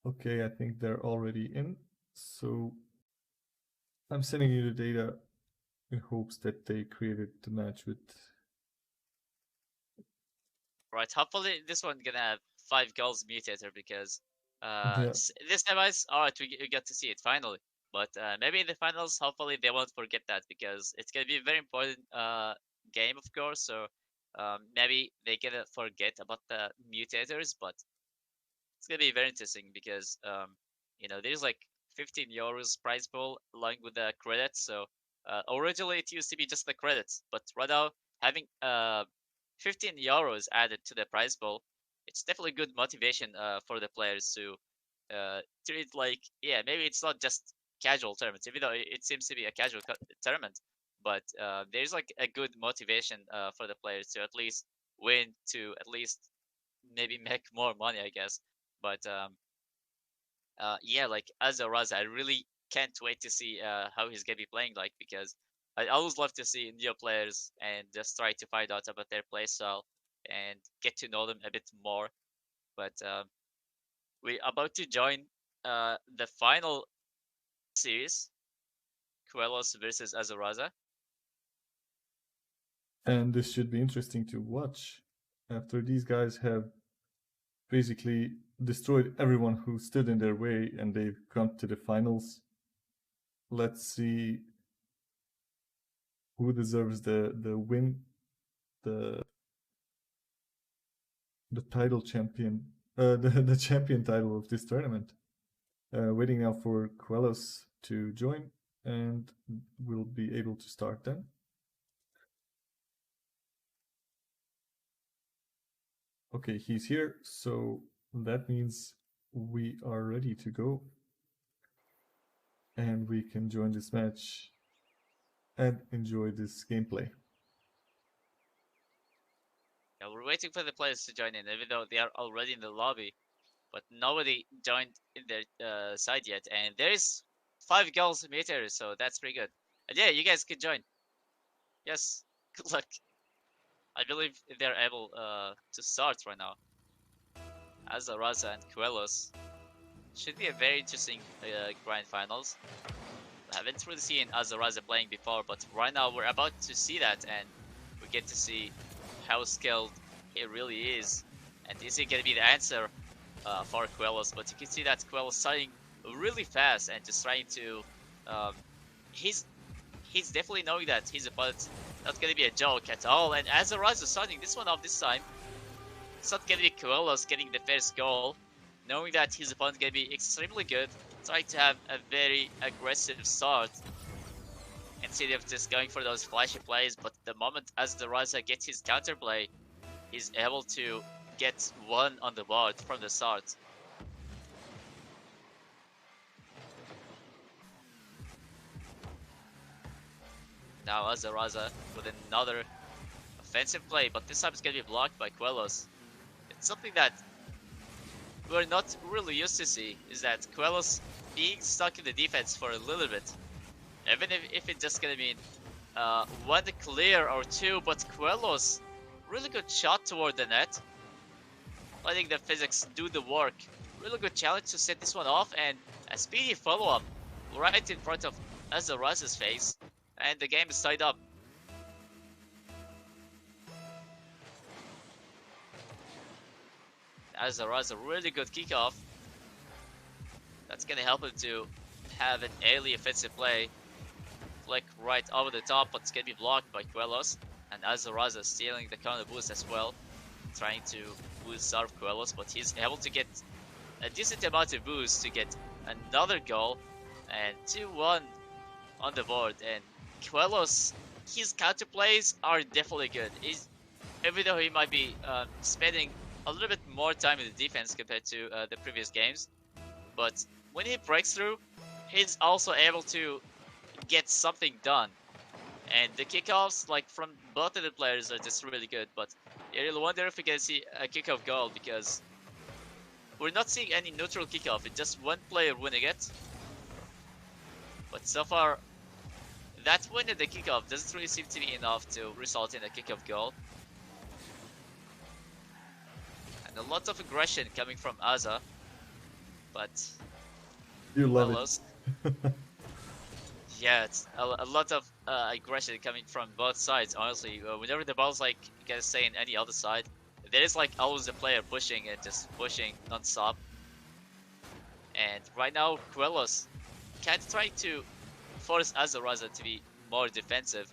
Okay, I think they're already in. So I'm sending you the data in hopes that they created the match with. Right. Hopefully this one gonna have 5 goals mutator because Yeah. this device. All right, we got to see it finally. But maybe in the finals, hopefully they won't forget that because it's gonna be a very important game, of course. So maybe they gonna forget about the mutators, but it's gonna be very interesting because there's like 15 euros prize pool along with the credits. So Originally, it used to be just the credits, but right now having 15 euros added to the prize pool, it's definitely good motivation for the players to treat like, yeah, maybe it's not just casual tournaments, even though it seems to be a casual tournament, but there's like a good motivation for the players to at least win, to at least maybe make more money, I guess. But yeah, like as a Raza, I really can't wait to see how he's gonna be playing like, because I always love to see new players and just try to find out about their play style and get to know them a bit more. But we're about to join the final series, Quelos versus Azaraza. And this should be interesting to watch after these guys have basically destroyed everyone who stood in their way and they've come to the finals. Let's see who deserves the win, the the title champion, the champion title of this tournament. Waiting now for Quelos to join, and we'll be able to start then. Okay, he's here, so that means we are ready to go, and we can join this match and enjoy this gameplay. Yeah, we're waiting for the players to join in, even though they are already in the lobby, but nobody joined in their side yet. And there's 5 goals meters, so that's pretty good. And yeah, you guys can join. Yes, good luck. I believe they're able to start right now. Azaraza and Quelos should be a very interesting grand finals. I haven't really seen Azaraza playing before, but right now we're about to see that, and we get to see how skilled he really is. And is he gonna be the answer for Quelos? But you can see that Quelos starting really fast and just trying to. Um, he's definitely knowing that his opponent's not gonna be a joke at all. And Azaraza starting this one off this time, it's not gonna be Quelos getting the first goal, knowing that his opponent's gonna be extremely good, trying to have a very aggressive start instead of just going for those flashy plays. But the moment Azaraza gets his counterplay, he's able to get one on the board from the start. Now Azaraza with another offensive play, but this time it's gonna be blocked by Quelos. It's something that we're not really used to see, is that Quelos being stuck in the defense for a little bit. Even if it's just gonna mean one clear or two, but Quelos, really good shot toward the net. Letting the physics do the work. Really good challenge to set this one off, and a speedy follow-up right in front of Azaraza's face. And the game is tied up. Azaraza, really good kickoff. That's gonna help him to have an early offensive play. Flick right over the top, but it's gonna be blocked by Quelos. And Azaraza stealing the counter boost as well, trying to boost out of Quelos, but he's able to get a decent amount of boost to get another goal. And 2-1 on the board. And Quelos, his counter plays are definitely good. Even though he might be spending a little bit more time in the defense compared to the previous games, but when he breaks through, he's also able to get something done. And the kickoffs, like from both of the players, are just really good. But I really wonder if we can see a kickoff goal, because we're not seeing any neutral kickoff. It's just one player winning it. But so far, that win at the kickoff doesn't really seem to be enough to result in a kickoff goal. And a lot of aggression coming from Aza, but you love it. Yeah, it's a lot of aggression coming from both sides, honestly. Whenever the ball's like gonna stay in any other side, there is like always a player pushing and just pushing non-stop. And right now, Quelos kind of trying to force Azaraza to be more defensive.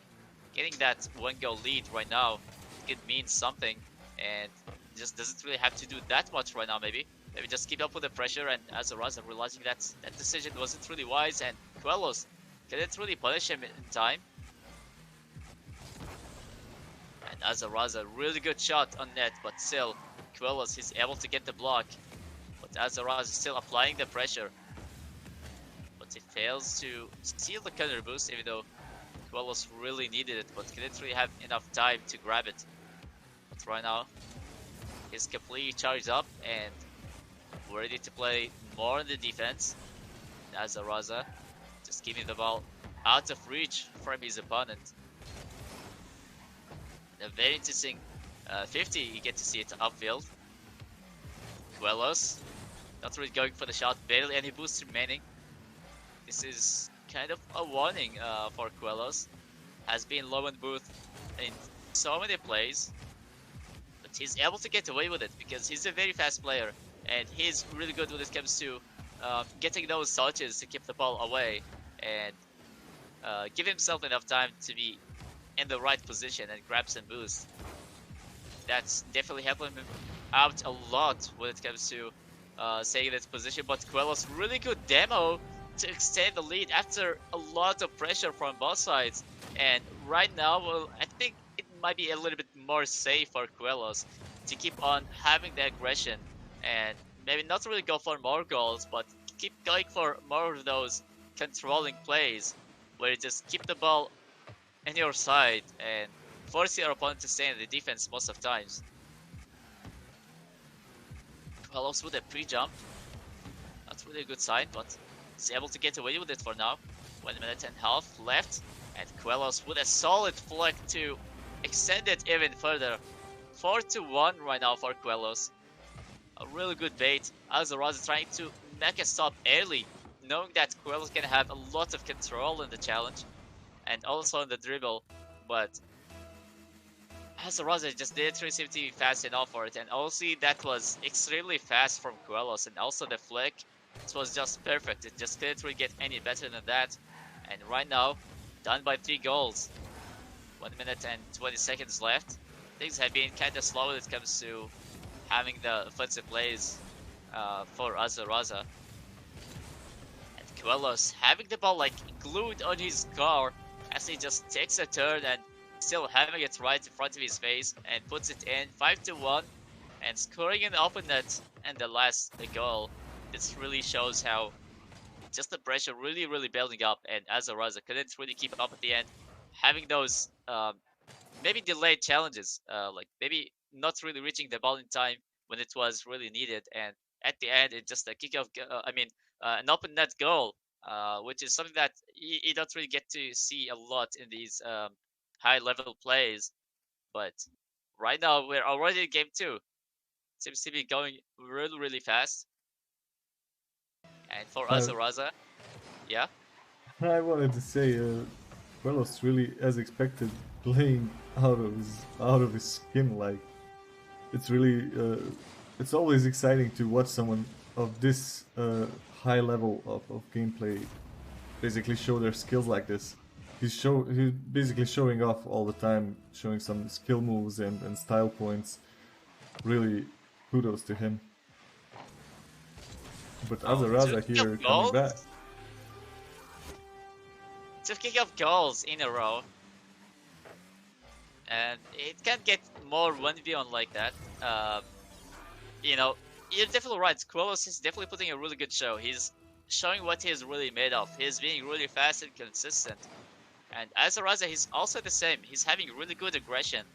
Getting that one goal lead right now could mean something, and just doesn't really have to do that much right now. Maybe just keep up with the pressure, and Azaraza realizing that that decision wasn't really wise, and Quelos couldn't really punish him in time. And Azaraza, really good shot on net, but still, Quellos is able to get the block. But Azaraza is still applying the pressure. But he fails to steal the counter boost, even though Quellos really needed it, but couldn't really have enough time to grab it. But right now, he's completely charged up and ready to play more on the defense. Azaraza just giving the ball out of reach from his opponent. A very interesting 50, you get to see it upfield. Quellos not really going for the shot, barely any boost remaining. This is kind of a warning for Quellos. Has been low on boost in so many plays, but he's able to get away with it because he's a very fast player and he's really good when it comes to getting those touches to keep the ball away and give himself enough time to be in the right position and grab some boost. That's definitely helping him out a lot when it comes to staying in this position. But Quellos, really good demo to extend the lead after a lot of pressure from both sides. And right now, well, I think it might be a little bit more safe for Quellos to keep on having the aggression and maybe not really go for more goals, but keep going for more of those controlling plays where you just keep the ball in your side and force your opponent to stay in the defense most of times. Quellos with a pre-jump. Not really a good sign, but he's able to get away with it for now. 1 minute and a half left. And Quellos with a solid flick to extend it even further. 4-1 right now for Quellos. A really good bait. Azaraza trying to make a stop early, knowing that Quellos can have a lot of control in the challenge and also in the dribble, but Azaraza just didn't receive TV fast enough for it, and also that was extremely fast from Quellos, and also the flick, it was just perfect. It just couldn't really get any better than that. And right now, done by 3 goals. 1 minute and 20 seconds left. Things have been kind of slow when it comes to having the offensive plays for Azaraza. And Quellos having the ball like glued on his car as he just takes a turn and still having it right in front of his face and puts it in. 5-1 and scoring in the open net and the last goal. This really shows how just the pressure really building up, and Azaraza couldn't really keep up at the end, having those maybe delayed challenges, like maybe not really reaching the ball in time when it was really needed, and at the end it's just a kickoff, an open net goal, which is something that you don't really get to see a lot in these high level plays. But right now we're already in game 2. Seems to be going really fast. And for Azaraza, yeah. I wanted to say, Quellos really, as expected, playing out of his skin. Like, it's really, it's always exciting to watch someone of this high level of gameplay basically show their skills like this. He's basically showing off all the time, showing some skill moves and style points. Really, kudos to him. But Azaraza here coming back. 2 kickoff goals in a row. And it can't get more 1v1 like that. You know, you're definitely right. Quellos is definitely putting a really good show. He's showing what he's really made of. He's being really fast and consistent. And Azaraza, he's also the same. He's having really good aggression.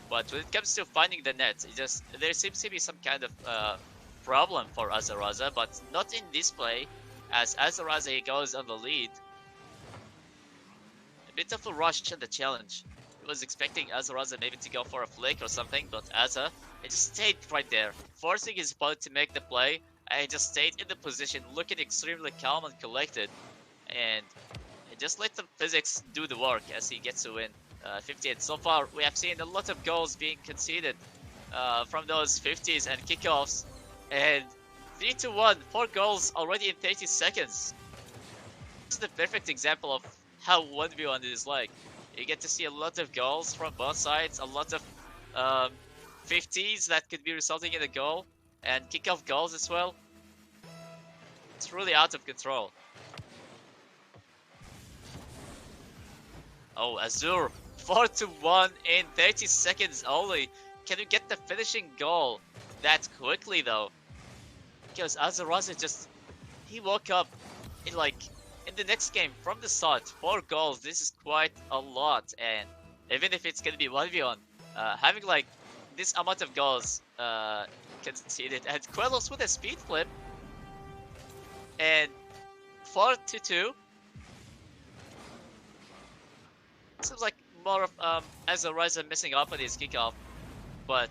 But when it comes to finding the net, there seems to be some kind of problem for Azaraza, but not in this play, as Azaraza he goes on the lead. A bit of a rush in the challenge. He was expecting Azaraza maybe to go for a flick or something, but Aza, he just stayed right there, forcing his opponent to make the play, and he just stayed in the position, looking extremely calm and collected, and he just let the physics do the work as he gets to win 58. So far, we have seen a lot of goals being conceded from those 50s and kickoffs. And 3-1, 4 goals already in 30 seconds. This is the perfect example of how 1v1 is like. You get to see a lot of goals from both sides, a lot of 50s that could be resulting in a goal, and kickoff goals as well. It's really out of control. Oh, Azure, 4-1 in 30 seconds only. Can you get the finishing goal that quickly though? Because Azuraza just, he woke up in in the next game from the start, 4 goals. This is quite a lot, and even if it's gonna be 1v1, having like this amount of goals conceded, and Quellos with a speed flip, and 4-2. Seems like more of Azuraza messing up on his kickoff, but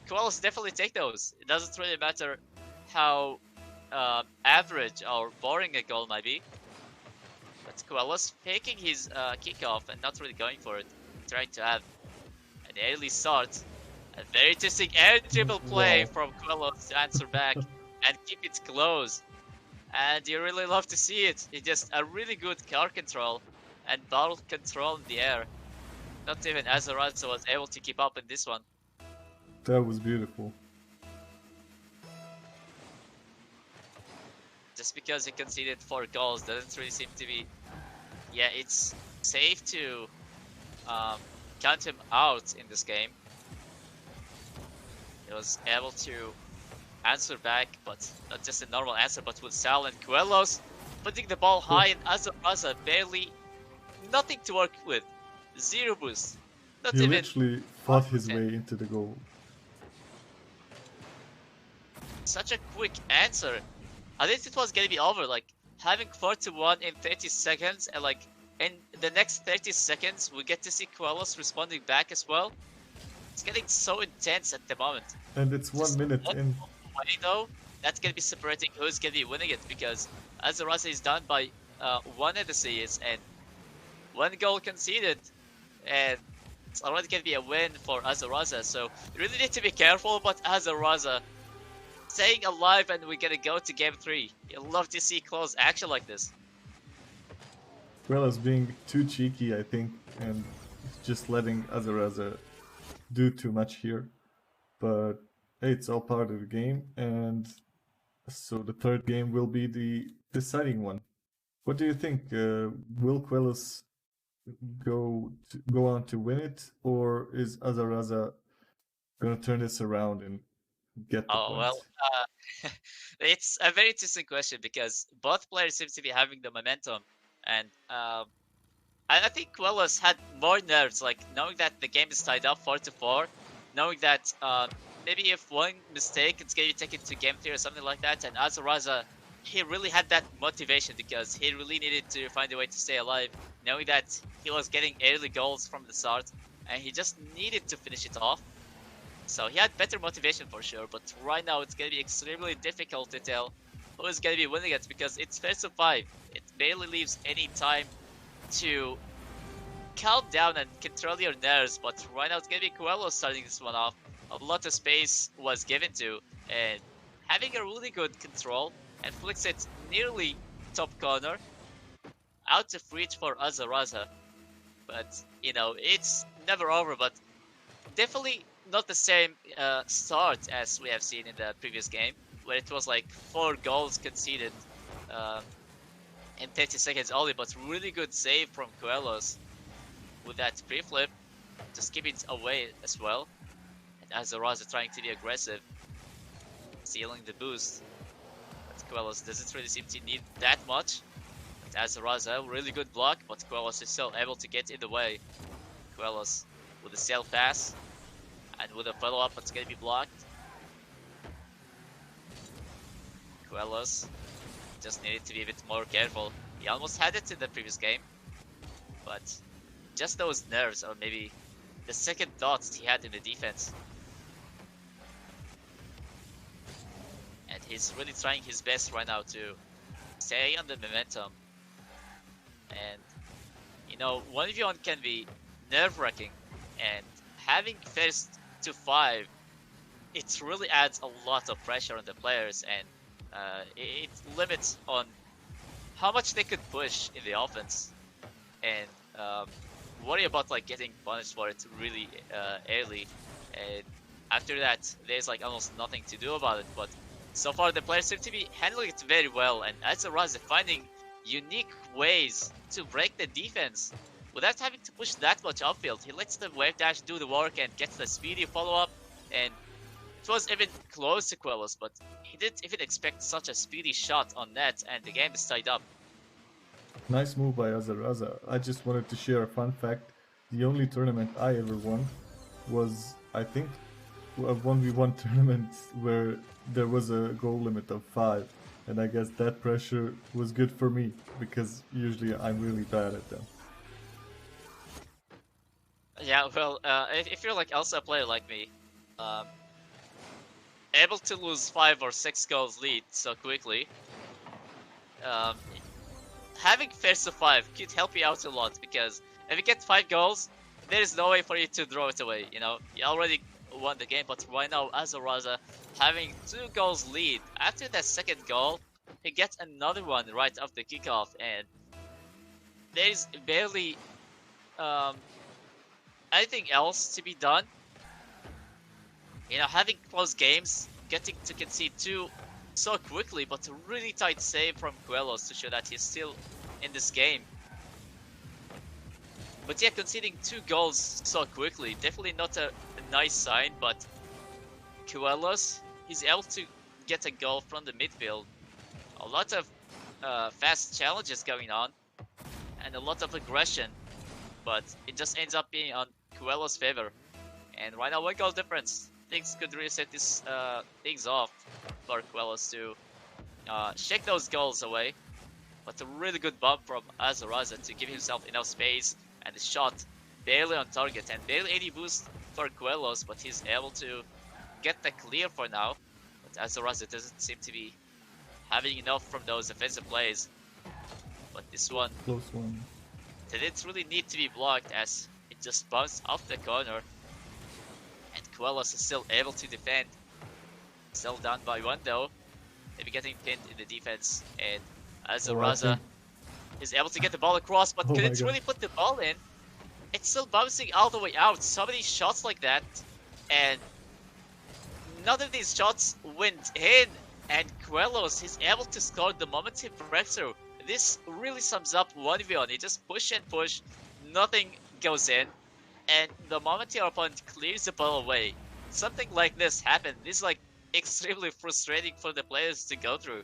Quellos definitely take those. It doesn't really matter how average or boring a goal might be. But Quellos faking his kickoff and not really going for it, trying to have an early start. A very interesting air dribble play from Quellos to answer back and keep it close. And you really love to see it. It's just a really good car control and ball control in the air. Not even Azuraza was able to keep up in this one. That was beautiful. Just because he conceded 4 goals doesn't really seem to be... Yeah, it's safe to count him out in this game. He was able to answer back, but not just a normal answer, but with Sal and Quellos putting the ball high, and Azuraza barely nothing to work with. 0 boost. Not He even literally fought his 1%. way into the goal. Such a quick answer. I think it was gonna be over, like having 4-1 in 30 seconds, and like in the next 30 seconds we get to see Quellos responding back as well. It's getting so intense at the moment. And it's 1 minute in. Way though, that's gonna be separating who's gonna be winning it, because Azuraza is down by 1 of the Cs and 1 goal conceded, and it's already gonna be a win for Azuraza. So you really need to be careful about Azuraza staying alive, and we're gonna go to game 3. You'll love to see close action like this. Well, as being too cheeky, I think, and just letting Azuraza do too much here. But hey, it's all part of the game, and so the third game will be the deciding one. What do you think? Will Quellos go on to win it, or is Azaraza gonna turn this around and get the point? Well, it's a very interesting question, because both players seem to be having the momentum, and I think Quellos had more nerves, like knowing that the game is tied up 4-4, knowing that maybe if one mistake it's gonna be taken to game 3 or something like that, and Azuraza, he really had that motivation because he really needed to find a way to stay alive, knowing that he was getting early goals from the start, and he just needed to finish it off. So he had better motivation for sure, but right now it's gonna be extremely difficult to tell who is gonna be winning it, because it's first to 5. It barely leaves any time to calm down and control your nerves, but right now it's gonna be Quellos starting this one off. A lot of space was given to, and having a really good control, and flicks it nearly top corner, out of reach for Azuraza. But you know, it's never over, but definitely not the same start as we have seen in the previous game, where it was like 4 goals conceded in 30 seconds only, but really good save from Quellos with that pre-flip, just keep it away as well. And Azuraza trying to be aggressive, sealing the boost, but Quellos doesn't really seem to need that much. But Azuraza, really good block, but Quellos is still able to get in the way. Quellos with a sail pass, and with a follow-up, it's gonna be blocked. Quellos just needed to be a bit more careful. He almost had it in the previous game, but just those nerves, or maybe the second thoughts he had in the defense. And he's really trying his best right now to stay on the momentum. And you know, 1v1 can be nerve-wracking, and having first to 5, it really adds a lot of pressure on the players, and it limits on how much they could push in the offense, and worry about like getting punished for it really early, and after that there's like almost nothing to do about it. But so far the players seem to be handling it very well, and Azuraza finding unique ways to break the defense. without having to push that much upfield. He lets the wave dash do the work and gets the speedy follow-up, and it was even close to Quellos, but he didn't even expect such a speedy shot on net, and the game is tied up. Nice move by Azaraza. I just wanted to share a fun fact. The only tournament I ever won was, I think, a 1v1 tournament where there was a goal limit of 5. And I guess that pressure was good for me, because usually I'm really bad at them. Yeah, well, if you're like also a player like me, um, able to lose 5 or 6 goals lead so quickly, um, having first to 5 could help you out a lot, because if you get 5 goals, there is no way for you to throw it away. You know, you already won the game, but right now, Azaraza having 2 goals lead after that second goal, he gets another one right after kickoff, and there is barely um, anything else to be done. You know, having close games, getting to concede 2 so quickly, but a really tight save from Quellos to show that he's still in this game. But yeah, conceding 2 goals so quickly, definitely not a nice sign, but Quellos, he's able to get a goal from the midfield. A lot of fast challenges going on, and a lot of aggression, but it just ends up being on Quellos' favor. And right now, 1 goal difference. Things could really set this things off for Quellos to shake those goals away. But a really good bump from Azaraza to give himself enough space, and the shot barely on target and barely any boost for Quellos, but he's able to get the clear for now. But Azaraza doesn't seem to be having enough from those offensive plays. But this one Close one. didn't really need to be blocked, as it just bounced off the corner. And Quellos is still able to defend. Still down by 1 though. Maybe getting pinned in the defense, and Azaraza is able to get the ball across, but couldn't really put the ball in. It's still bouncing all the way out. So many shots like that, and none of these shots went in. And Quellos is able to score the moment he breaks through. This really sums up 1v1. You just push and push, nothing goes in, and the moment your opponent clears the ball away, something like this happened. This is like extremely frustrating for the players to go through.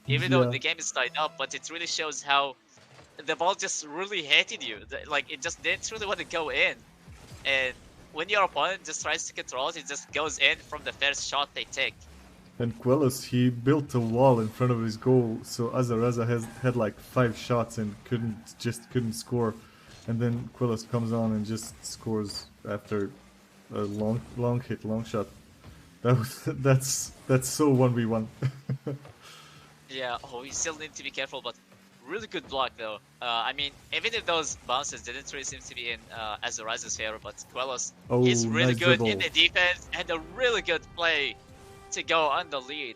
Even though the game is tied up, but it really shows how the ball just really hated you. Like, it just didn't really want to go in. And when your opponent just tries to control it, it just goes in from the first shot they take. And Quellos, he built a wall in front of his goal, so Azaraza had like 5 shots and couldn't score. And then Quellos comes on and just scores after a long hit, long shot. That's so 1v1. Yeah, we still need to be careful, but really good block though. I mean, even if those bounces didn't really seem to be in Azaraza's favor, but Quellos, he's really nice good dribble in the defense, and a really good play to go on the lead.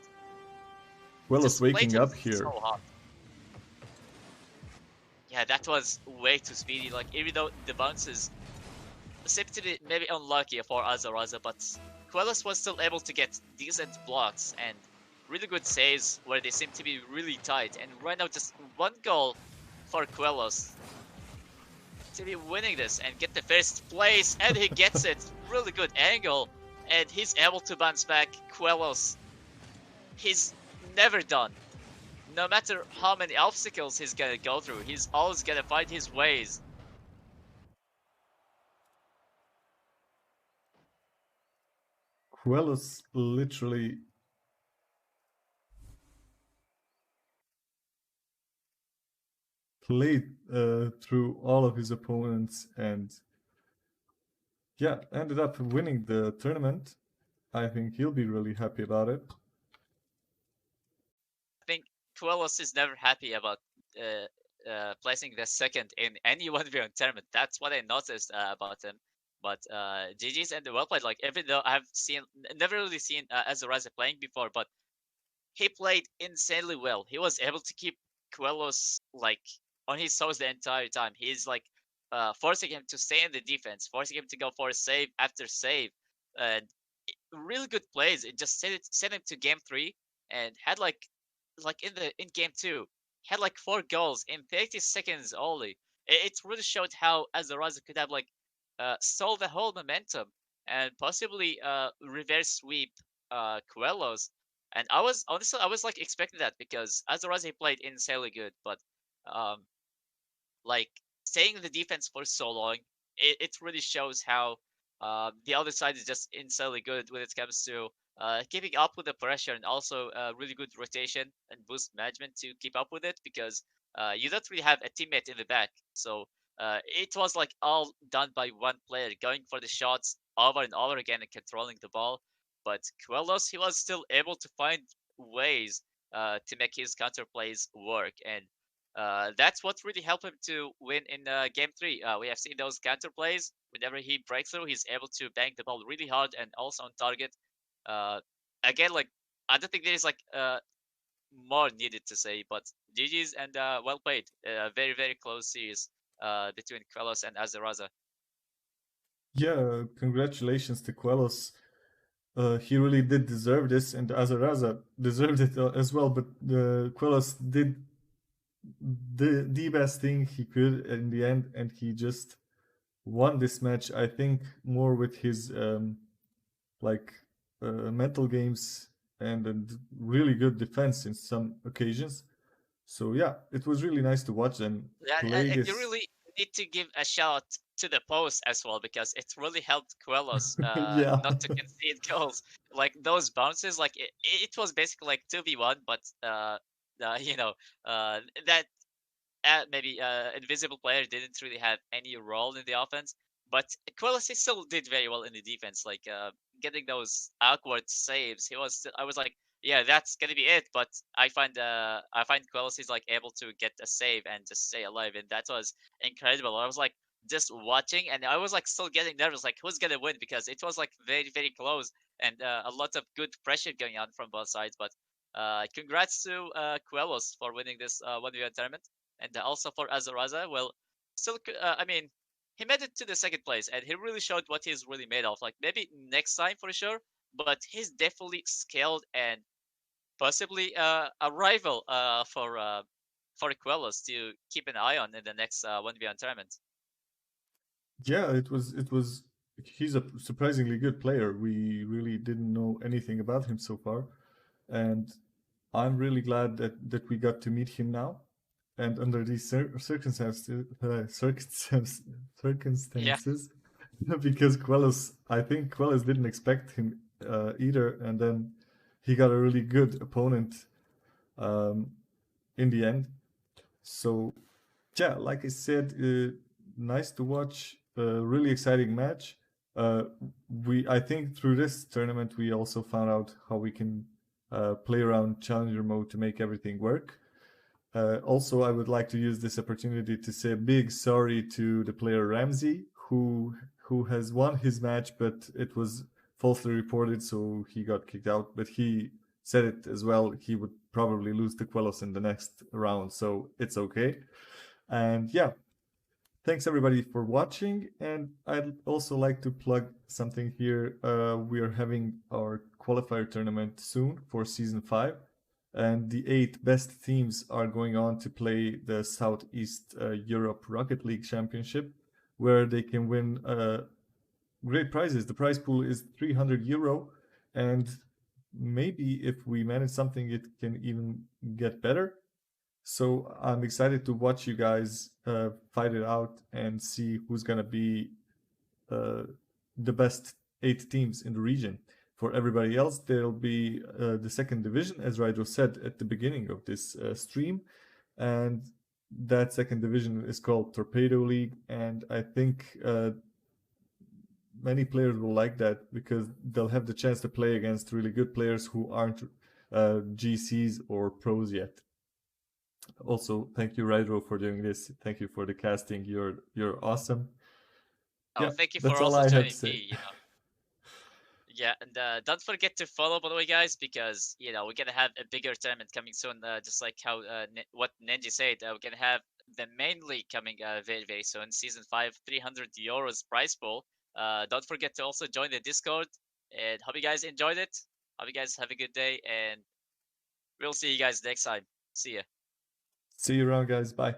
Quellos waking up here. So hot. Yeah, that was way too speedy. Like, even though the bounces seem to be maybe unlucky for Azaraza, but Quellos was still able to get decent blocks and really good saves where they seem to be really tight. And right now, just 1 goal for Quellos to be winning this and get the first place, and he gets it. Really good angle, and he's able to bounce back. Quellos, he's never done. No matter how many obstacles he's gonna go through, he's always gonna find his ways. Quellos literally played through all of his opponents and yeah, ended up winning the tournament. I think he'll be really happy about it. I think Quellos is never happy about placing the second in any 1v1 tournament. That's what I noticed about him. But GG's and well played. Like, even though I've never really seen Azaraza playing before, but he played insanely well. He was able to keep Quellos like on his toes the entire time. He's like forcing him to stay in the defense, forcing him to go for a save after save, and really good plays. It just sent him to game 3, and had like in game 2, had like 4 goals in 30 seconds only. it really showed how Azaraza could have like stole the whole momentum and possibly reverse sweep Quellos. And I was honestly I was like expecting that because Azaraza played insanely good, but um, like staying in the defense for so long, it really shows how the other side is just insanely good when it comes to keeping up with the pressure and also really good rotation and boost management to keep up with it because you don't really have a teammate in the back. So it was like all done by one player going for the shots over and over again and controlling the ball. But Quellos, he was still able to find ways to make his counter plays work. And that's what really helped him to win in game three. We have seen those counter plays. Whenever he breaks through, he's able to bang the ball really hard and also on target. Uh, Again, like I don't think there is like more needed to say, but GG's and well played. Very very close series between Quellos and Azaraza. Yeah, congratulations to Quellos. He really did deserve this, and Azaraza deserved it as well. But Quellos did the best thing he could in the end, and he just won this match. I think more with his like mental games and really good defense in some occasions. So yeah, it was really nice to watch them Yeah, play and you this. really need to give a shout to the post as well because it really helped Quellos Yeah. not to concede goals. Like those bounces, like it was basically like 2v1, but you know, that maybe invisible player didn't really have any role in the offense, but Quillisi still did very well in the defense, like getting those awkward saves. He was, I was like, yeah, that's gonna be it. But I find Quillisi's like able to get a save and just stay alive, and that was incredible. I was like just watching, and I was like still getting nervous, like who's gonna win because it was like very very close and a lot of good pressure going on from both sides. But congrats to Quellos for winning this 1v1 tournament and also for Azaraza, well, still, I mean, he made it to the second place, and he really showed what he's really made of. Like maybe next time for sure, but he's definitely skilled and possibly a rival for Quellos to keep an eye on in the next 1v1 tournament. Yeah, it was he's a surprisingly good player. We really didn't know anything about him so far, and I'm really glad that we got to meet him now. And under these Yeah, circumstances, because Quellos, I think Quellos didn't expect him either, and then he got a really good opponent um, in the end. So yeah, like I said, nice to watch. Really exciting match. Uh, we I think through this tournament we also found out how we can play around challenger mode to make everything work. Also, I would like to use this opportunity to say a big sorry to the player Ramsey, who has won his match, but it was falsely reported, so he got kicked out. But he said it as well. He would probably lose to Quellos in the next round, so it's okay. And yeah, thanks everybody for watching. And I'd also like to plug something here. We are having our qualifier tournament soon for season 5. And the 8 best teams are going on to play the Southeast Europe Rocket League Championship, where they can win great prizes. The prize pool is €300, and maybe if we manage something, it can even get better. So I'm excited to watch you guys fight it out and see who's gonna be uh, the best 8 teams in the region. For everybody else, there'll be the second division, as Rydro said at the beginning of this stream, and that second division is called Torpedo League, and I think many players will like that because they'll have the chance to play against really good players who aren't GCs or pros yet. Also, thank you, Rydro, for doing this. Thank you for the casting. You're awesome. oh, Yeah, thank you that's for all also I had to joining say. me. Yeah, and don't forget to follow, by the way, guys, because we're gonna have a bigger tournament coming soon. Just like how what Nenji said, we're gonna have the main league coming very very soon. Season 5, €300 prize pool. Don't forget to also join the Discord. And hope you guys enjoyed it. Hope you guys have a good day, and we'll see you guys next time. See ya. See you around, guys. Bye.